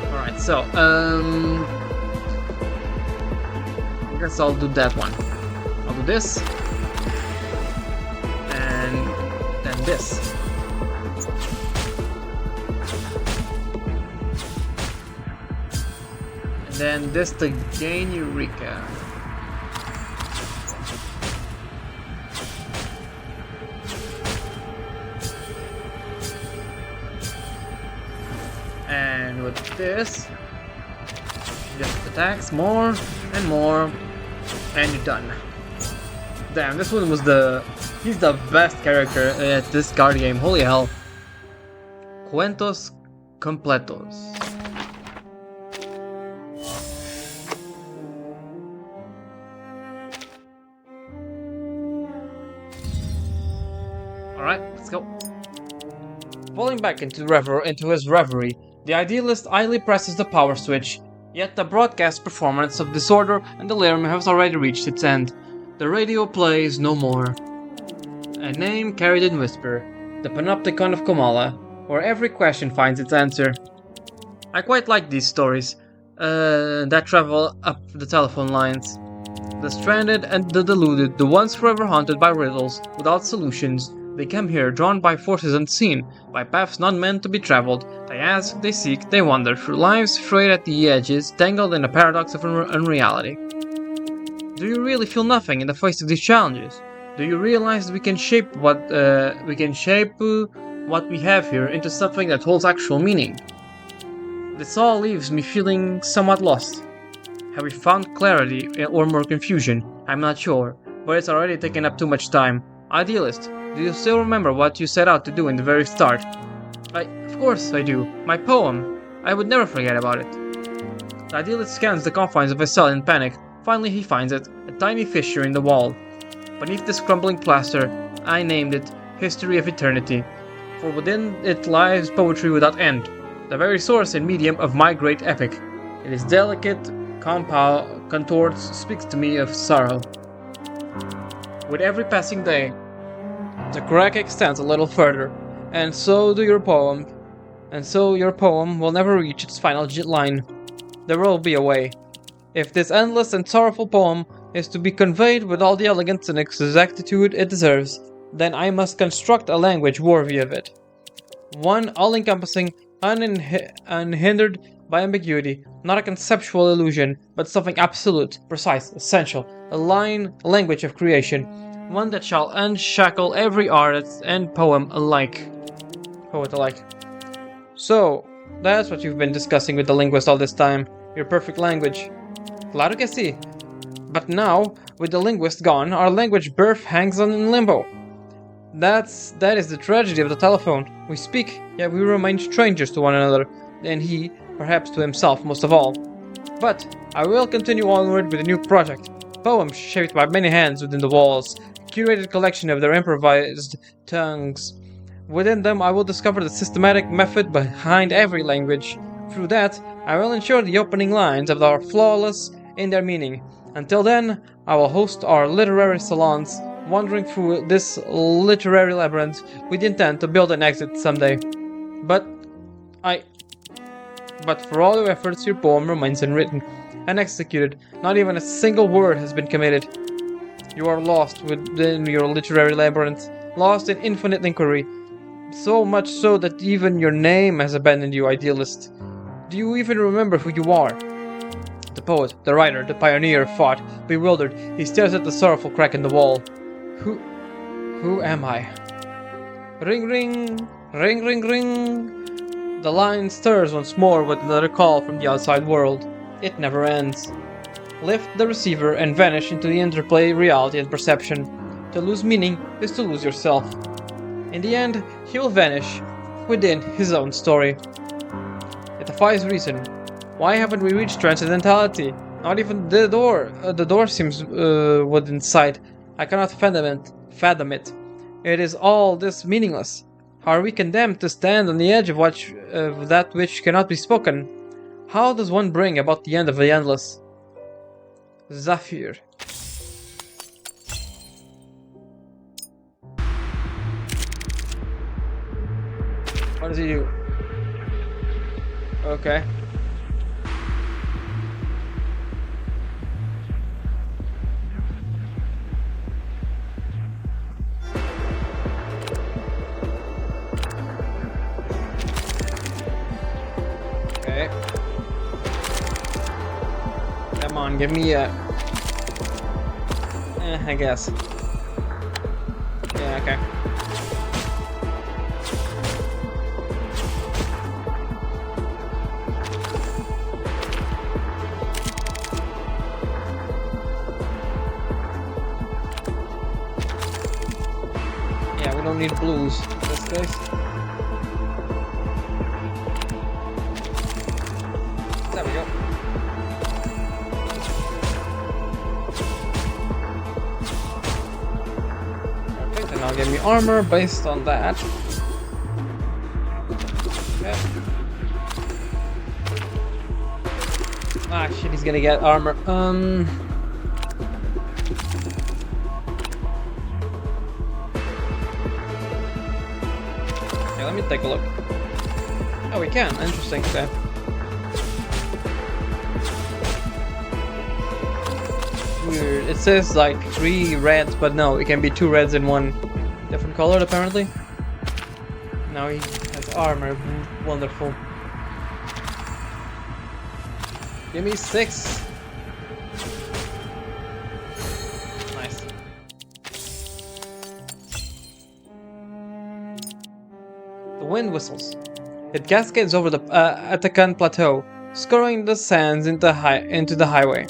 Speaker 1: Alright, so, I guess I'll do that one. I'll do this. And then this. And then this to gain Eureka. And with this, just attacks more and more, and you're done. Damn, this one was he's the best character at this card game, holy hell. Cuentos completos. Alright, let's go. Falling back into his reverie, the idealist idly presses the power switch, yet the broadcast performance of Disorder and Delirium has already reached its end. The radio plays no more. A name carried in whisper, the Panopticon of Komala, where every question finds its answer. I quite like these stories that travel up the telephone lines. The stranded and the deluded, the ones forever haunted by riddles without solutions, They come here drawn by forces unseen, by paths not meant to be traveled. They ask, they seek, they wander through lives frayed at the edges, tangled in a paradox of unreality. Do you really feel nothing in the face of these challenges? Do you realize we can shape what we have here into something that holds actual meaning? This all leaves me feeling somewhat lost. Have we found clarity or more confusion? I'm not sure, but it's already taken up too much time. Idealist, do you still remember what you set out to do in the very start? Of course I do. My poem. I would never forget about it. The idealist scans the confines of his cell in panic. Finally he finds it, a tiny fissure in the wall. Beneath this crumbling plaster, I named it History of Eternity, for within it lies poetry without end, the very source and medium of my great epic. It is delicate, contorts, speaks to me of sorrow. With every passing day, the crack extends a little further, and so your poem will never reach its final line. There will be a way. If this endless and sorrowful poem is to be conveyed with all the elegance and exactitude it deserves, then I must construct a language worthy of it. One all-encompassing, unhindered by ambiguity, not a conceptual illusion, but something absolute, precise, essential, a language of creation, one that shall unshackle every artist and poet alike. So, that's what you've been discussing with the linguist all this time, your perfect language. Claro que sí. But now, with the linguist gone, our language birth hangs on in limbo. That is the tragedy of the telephone. We speak, yet we remain strangers to one another, and he, perhaps to himself most of all. But I will continue onward with a new project. Poems shaped by many hands within the walls, a curated collection of their improvised tongues. Within them I will discover the systematic method behind every language. Through that, I will ensure the opening lines of our flawless in their meaning. Until then, I will host our literary salons, wandering through this literary labyrinth with the intent to build an exit someday. But for all your efforts, your poem remains unwritten, unexecuted. Not even a single word has been committed. You are lost within your literary labyrinth, lost in infinite inquiry. So much so that even your name has abandoned you, idealist. Do you even remember who you are? The poet, the writer, the pioneer fought, bewildered. He stares at the sorrowful crack in the wall. Who am I? Ring ring, ring ring ring. The line stirs once more with another call from the outside world. It never ends. Lift the receiver and vanish into the interplay reality and perception. To lose meaning is to lose yourself. In the end, he will vanish within his own story. It defies reason. Why haven't we reached transcendentality? Not even the door. The door seems within sight. I cannot fathom it. It is all this meaningless. How are we condemned to stand on the edge of that which cannot be spoken? How does one bring about the end of the endless? Zafir. What does he do? Okay. Okay. Come on, give me a... I guess. Yeah, okay. Yeah, we don't need blues in this case. There we go. Perfect, and now give me armor based on that. Okay. Ah shit, he's gonna get armor. Okay, let me take a look. Oh, we can. Interesting. Okay. Weird. It says like 3 reds, but no, it can be 2 reds in one. Different colored apparently. Now he has armor. Wonderful. Give me 6. Nice. The wind whistles. It cascades over the Atakan Plateau, scouring the sands into the highway.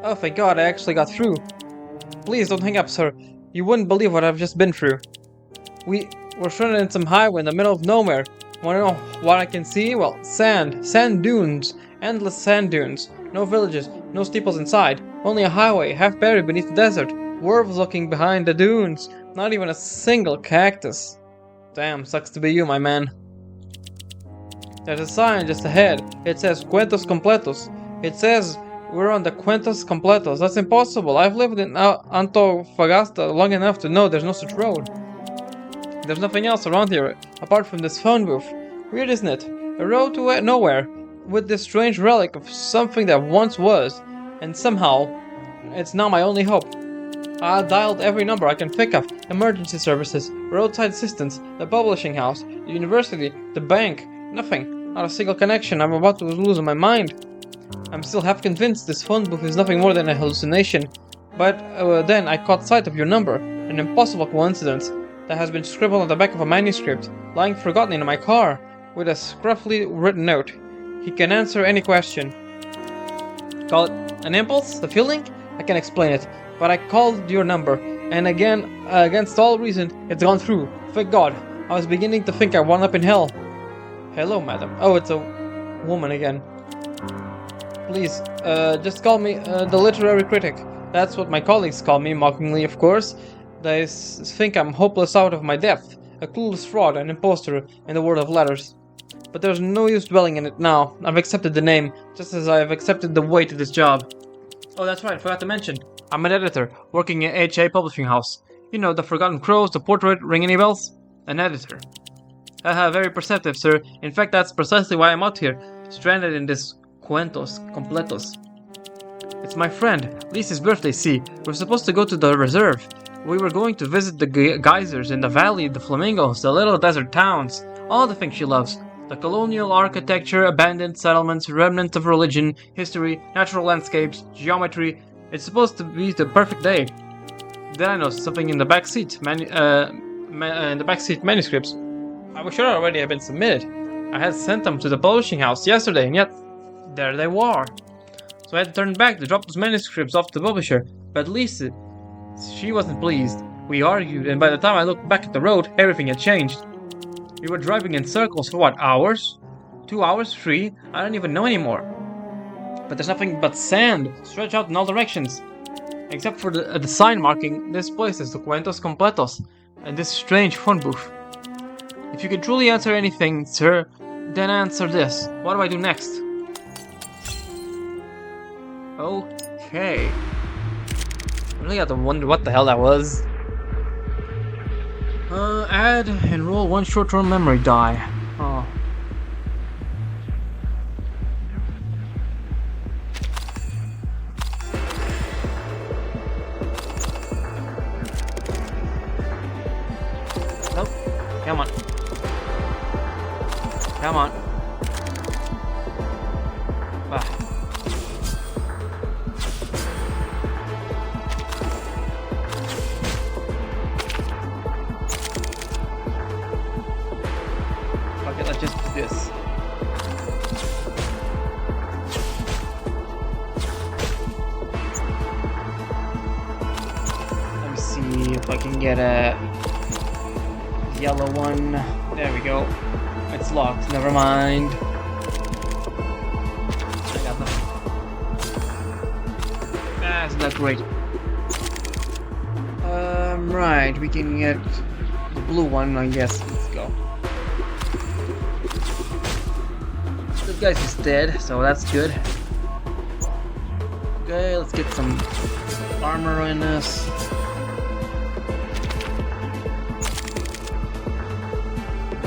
Speaker 1: Oh, thank God, I actually got through. Please don't hang up, sir. You wouldn't believe what I've just been through. We're stranded in some highway in the middle of nowhere. Wanna know what I can see? Well, sand. Sand dunes. Endless sand dunes. No villages, no steeples inside. Only a highway, half buried beneath the desert. Wolves looking behind the dunes. Not even a single cactus. Damn, sucks to be you, my man. There's a sign just ahead. It says Cuentos Completos. It says we're on the Cuentos Completos. That's impossible. I've lived in Antofagasta long enough to know there's no such road. There's nothing else around here apart from this phone booth. Weird, isn't it? A road to nowhere with this strange relic of something that once was, and somehow it's now my only hope. I dialed every number I can think of. Emergency services, roadside assistance, the publishing house, the university, the bank. Nothing. Not a single connection. I'm about to lose my mind. I'm still half convinced this phone booth is nothing more than a hallucination. But then I caught sight of your number. An impossible coincidence that has been scribbled on the back of a manuscript, lying forgotten in my car, with a scruffily written note. He can answer any question. Call it an impulse? A feeling? I can't explain it. But I called your number, and again, against all reason, it's gone through. Thank God. I was beginning to think I wound up in hell. Hello, madam. Oh, it's a woman again. Please, just call me the literary critic. That's what my colleagues call me, mockingly, of course. They think I'm hopeless out of my depth, a clueless fraud, an impostor, in the world of letters. But there's no use dwelling in it now. I've accepted the name, just as I've accepted the way to this job. Oh, that's right, forgot to mention. I'm an editor, working at HA Publishing House. You know, the Forgotten Crows, the portrait, ring any bells? An editor. Haha, very perceptive, sir. In fact, that's precisely why I'm out here, stranded in this Cuentos Completos. It's my friend, Lisa's birthday, see. We're supposed to go to the reserve. We were going to visit the geysers in the valley, the flamingos, the little desert towns, all the things she loves. The colonial architecture, abandoned settlements, remnants of religion, history, natural landscapes, geometry. It's supposed to be the perfect day. Then I noticed something in the backseat, manuscripts. I was sure already had been submitted. I had sent them to the publishing house yesterday, and yet there they were. So I had to turn back to drop those manuscripts off to the publisher. But Lisa, she wasn't pleased. We argued, and by the time I looked back at the road, everything had changed. We were driving in circles for what, hours? 2 hours? 3? I don't even know anymore. But there's nothing but sand stretched out in all directions. Except for the sign marking this place is the Cuentos Completos, and this strange phone booth. If you could truly answer anything, sir, then answer this. What do I do next? Okay. I really have to wonder what the hell that was. Add, enroll one short-term memory die. Oh. Nope. Come on. Come on. Ah. Okay, let's just do this. Let me see if I can get a yellow one. There we go. It's locked. Never mind. I got nothing. Ah, isn't that great? Right. We can get the blue one, I guess. Let's go. This guy's just dead, so that's good. Okay, let's get some armor in us.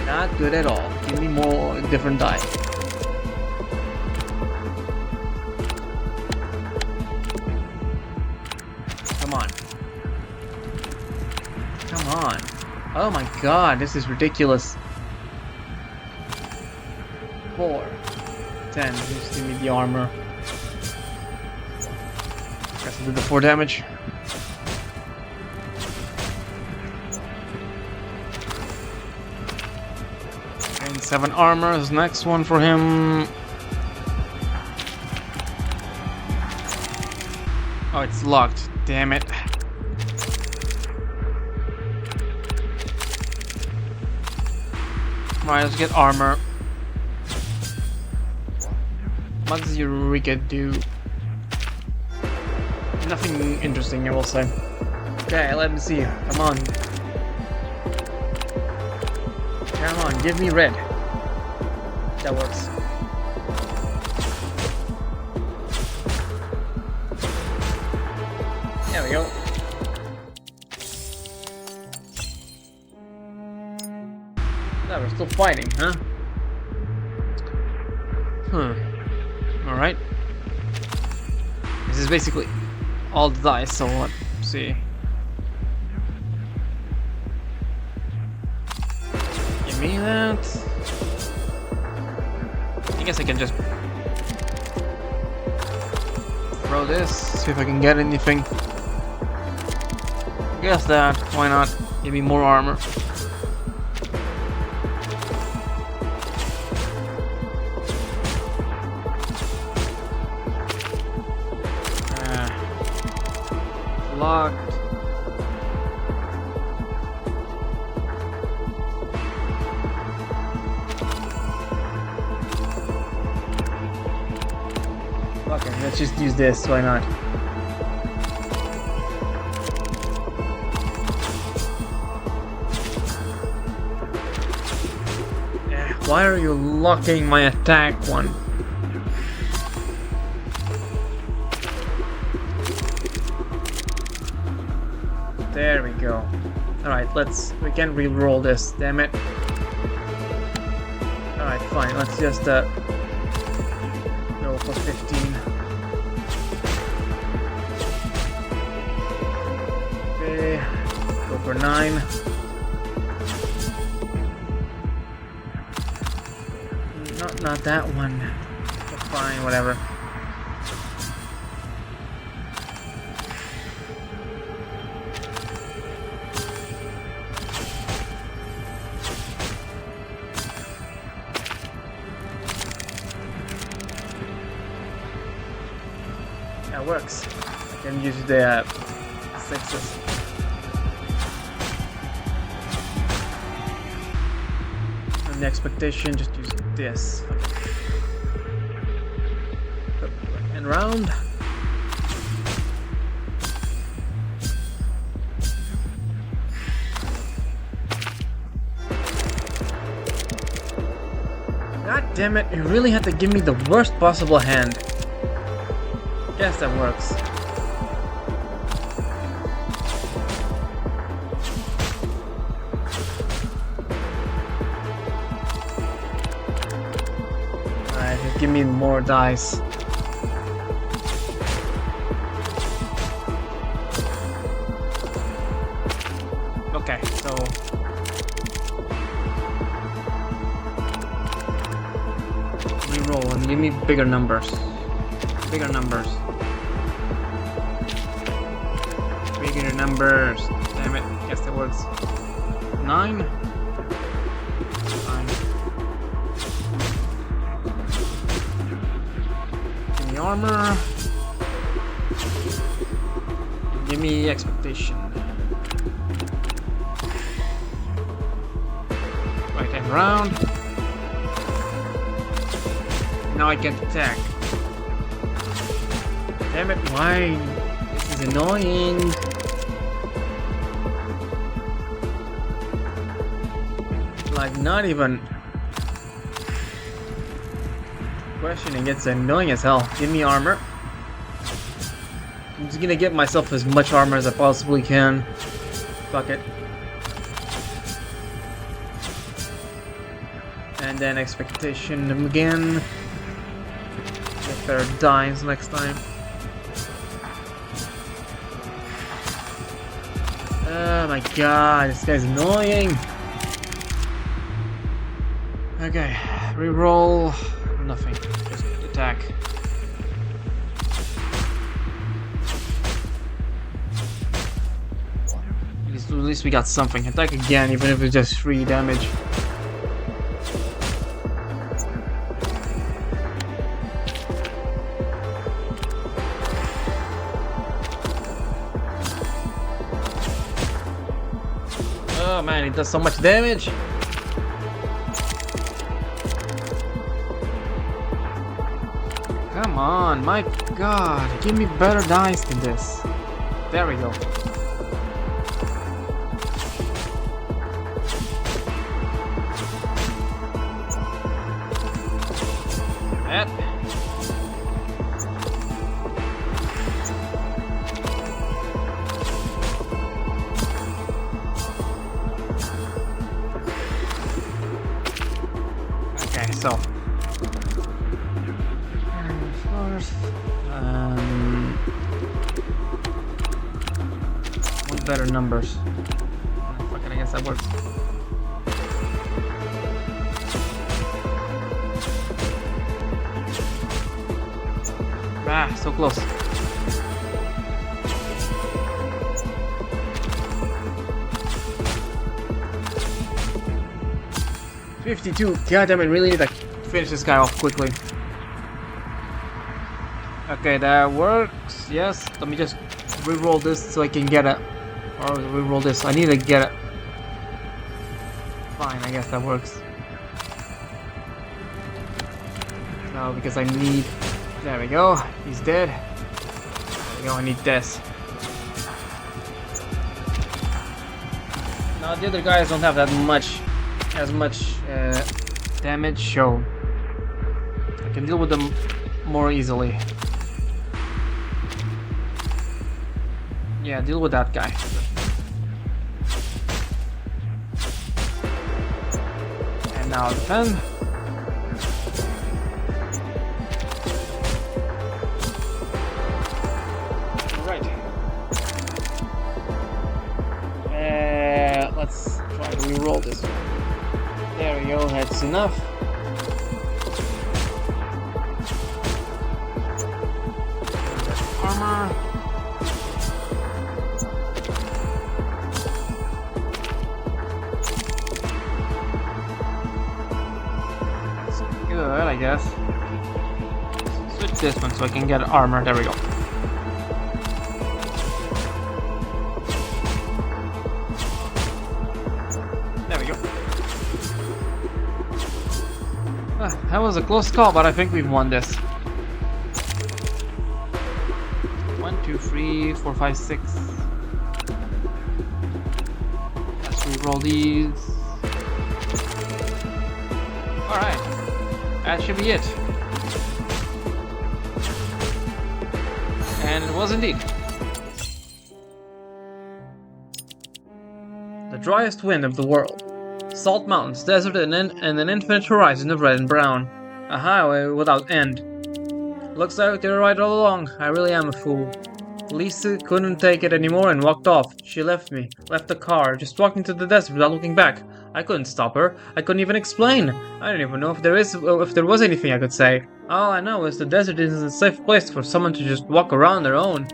Speaker 1: Not good at all. Give me more different die. Come on. Come Oh my god, this is ridiculous. 4, 10. Just give me the armor. Guess I'll do the 4 damage. And 7 armor is the next one for him. Oh, it's locked. Damn it. Right, let's get armor. What does Eureka do? Nothing interesting, I will say. Okay, let me see. Come on. Come on, give me red. That works. There we go. No, we're still fighting, huh? Alright. This is basically all the dice, so let's see. Give me that. I guess I can just throw this, see if I can get anything. Guess that, why not? Give me more armor. Locked. Okay, let's just use this, why not? Why are you locking my attack one? There we go. Alright, we can re-roll this, damn it. Alright, fine, let's just go for 15. Okay, go for 9. Not that one. But fine, whatever. That works. I can use the 6s. And the expectation, just use this. And round. God damn it, you really had to give me the worst possible hand. Guess that works. Alright, just give me more dice. Okay, so reroll and give me bigger numbers. Bigger numbers. Bigger numbers. Damn it. Guess that works. 9. 9. Give me armor. Give me expectation. Right hand round. Now I can attack. Damn it, why? This is annoying. Like, not even questioning, it's annoying as hell. Give me armor. I'm just gonna get myself as much armor as I possibly can. Fuck it. And then expectation again. If there are dimes next time. Oh my god, this guy's annoying. Okay, reroll. Nothing. Just attack. At least we got something. Attack again, even if it's just 3 damage. Oh man, it does so much damage. Come on, my god, give me better dice than this. There we go. That. Okay, so what better numbers? Fucking, I guess that works. Ah, so close. $52. God damn it, really need to finish this guy off quickly. Okay, that works. Yes, let me just re-roll this so I can get it. Or re-roll this. I need to get it. Fine, I guess that works. No, because I need... There we go. He's dead. There we go, I need this. Now the other guys don't have that much... as much damage, so I can deal with them more easily. Yeah, deal with that guy. And now defend. Right. Let's try to re-roll this one. There we go, that's enough. Armor. That's good, I guess. Switch this one so I can get armor. There we go. That was a close call, but I think we've won this. 1, 2, 3, 4, 5, 6. Let's re-roll these. Alright. That should be it. And it was indeed. The driest wind of the world. Salt mountains, desert, and an infinite horizon of red and brown. A highway without end. Looks like they were right all along. I really am a fool. Lisa couldn't take it anymore and walked off. She left me. Left the car. Just walked into the desert without looking back. I couldn't stop her. I couldn't even explain. I don't even know if there was anything I could say. All I know is the desert isn't a safe place for someone to just walk around their own.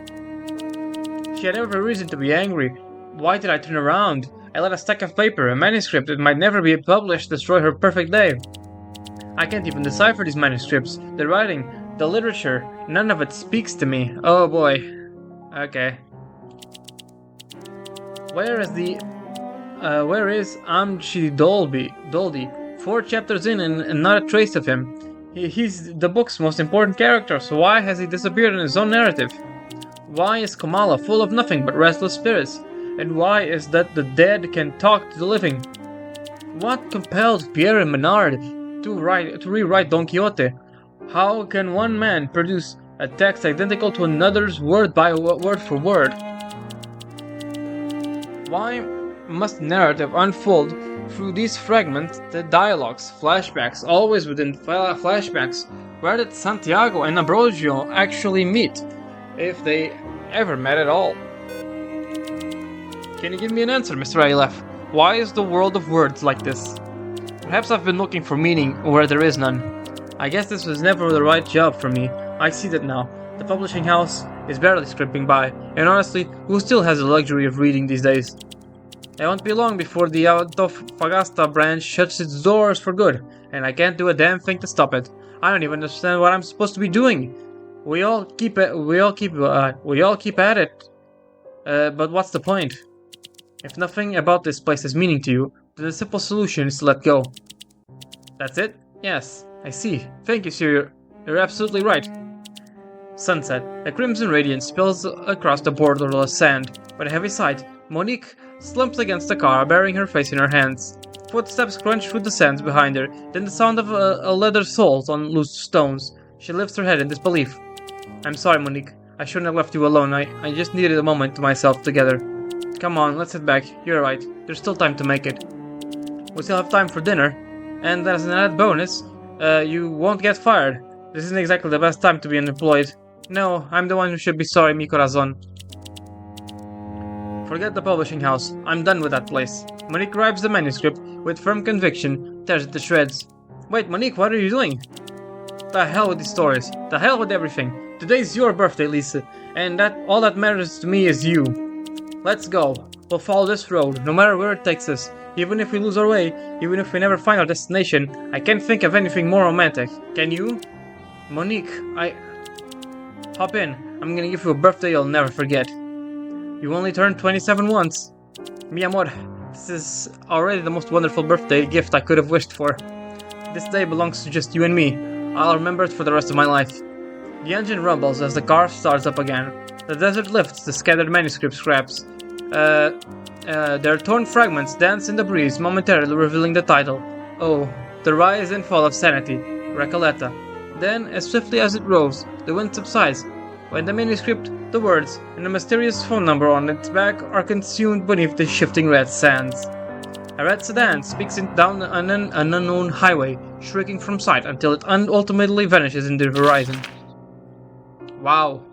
Speaker 1: She had every reason to be angry. Why did I turn around? I let a stack of paper, a manuscript that might never be published, destroy her perfect day. I can't even decipher these manuscripts. The writing, the literature, none of it speaks to me. Oh boy. Okay. Where is Amchi Doldy? 4 chapters in and not a trace of him. He's the book's most important character, so why has he disappeared in his own narrative? Why is Kamala full of nothing but restless spirits? And why is that the dead can talk to the living? What compelled Pierre and Menard to rewrite Don Quixote? How can one man produce a text identical to another's word for word? Why must narrative unfold through these fragments, the dialogues, flashbacks, always within flashbacks? Where did Santiago and Ambrosio actually meet, if they ever met at all? Can you give me an answer, Mr. Aleph? Why is the world of words like this? Perhaps I've been looking for meaning where there is none. I guess this was never the right job for me. I see that now. The publishing house is barely scraping by, and honestly, who still has the luxury of reading these days? It won't be long before the Autofagasta branch shuts its doors for good, and I can't do a damn thing to stop it. I don't even understand what I'm supposed to be doing. We all keep at it. But what's the point? If nothing about this place has meaning to you, then the simple solution is to let go. That's it? Yes, I see. Thank you, sir. You're absolutely right. Sunset. A crimson radiance spills across the borderless sand. With a heavy sigh, Monique slumps against the car, burying her face in her hands. Footsteps crunch through the sands behind her, then the sound of a leather soles on loose stones. She lifts her head in disbelief. I'm sorry, Monique. I shouldn't have left you alone. I just needed a moment to myself together. Come on, let's head back. You're right. There's still time to make it. We still have time for dinner. And as an added bonus, you won't get fired. This isn't exactly the best time to be unemployed. No, I'm the one who should be sorry, mi corazon. Forget the publishing house. I'm done with that place. Monique grabs the manuscript with firm conviction, tears it to shreds. Wait, Monique, what are you doing? The hell with these stories. The hell with everything. Today's your birthday, Lisa, and all that matters to me is you. Let's go. We'll follow this road, no matter where it takes us. Even if we lose our way, even if we never find our destination, I can't think of anything more romantic. Can you? Monique, Hop in. I'm gonna give you a birthday you'll never forget. You only turned 27 once. Mi amor, this is already the most wonderful birthday gift I could have wished for. This day belongs to just you and me. I'll remember it for the rest of my life. The engine rumbles as the car starts up again. The desert lifts the scattered manuscript scraps. Their torn fragments dance in the breeze, momentarily revealing the title. Oh, The Rise and Fall of Sanity, Recoleta. Then, as swiftly as it rose, the wind subsides. When the manuscript, the words, and the mysterious phone number on its back are consumed beneath the shifting red sands. A red sedan speaks down an unknown highway, shrieking from sight until it ultimately vanishes in the horizon. Wow.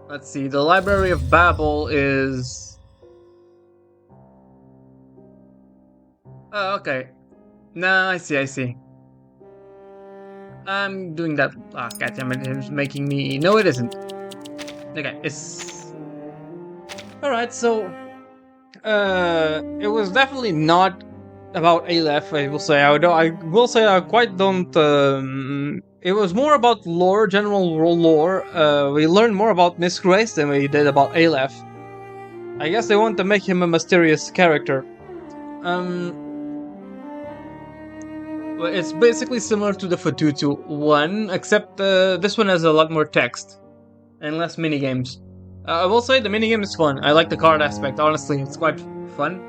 Speaker 1: Let's see, the Library of Babel is... Oh, okay. Nah, I see. I'm doing that... Ah, goddammit, it's making me... No, it isn't. Okay, it's... Alright, so... it was definitely not about Aleph, I will say. I quite don't... it was more about lore, general lore. We learned more about Miss Grace than we did about Aleph. I guess they want to make him a mysterious character. Well, it's basically similar to the Fututu one, except this one has a lot more text and less minigames. I will say the minigame is fun. I like the card aspect, honestly, it's quite fun.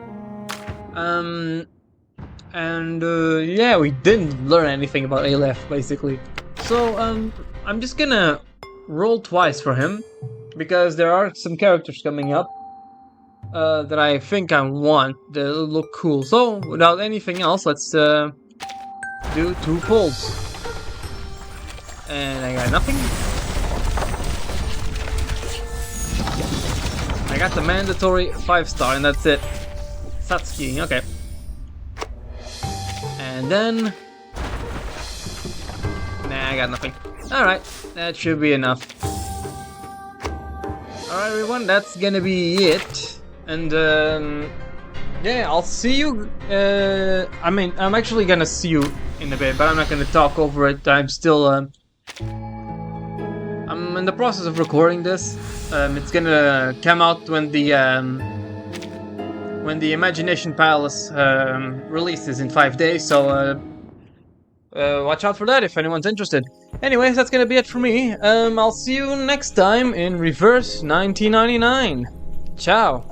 Speaker 1: Yeah, we didn't learn anything about Aleph, basically. So, I'm just gonna roll twice for him, because there are some characters coming up that I think I want that look cool. So, without anything else, let's do 2 pulls. And I got nothing. I got the mandatory 5-star, and that's it. Satsuki, okay. And then... Nah, I got nothing. Alright, that should be enough. Alright everyone, that's gonna be it. And yeah, I'll see you... I mean, I'm actually gonna see you in a bit, but I'm not gonna talk over it. I'm still... I'm in the process of recording this. It's gonna come out when the Imagination Palace releases in 5 days, so watch out for that if anyone's interested. Anyways, that's gonna be it for me. I'll see you next time in Reverse 1999. Ciao!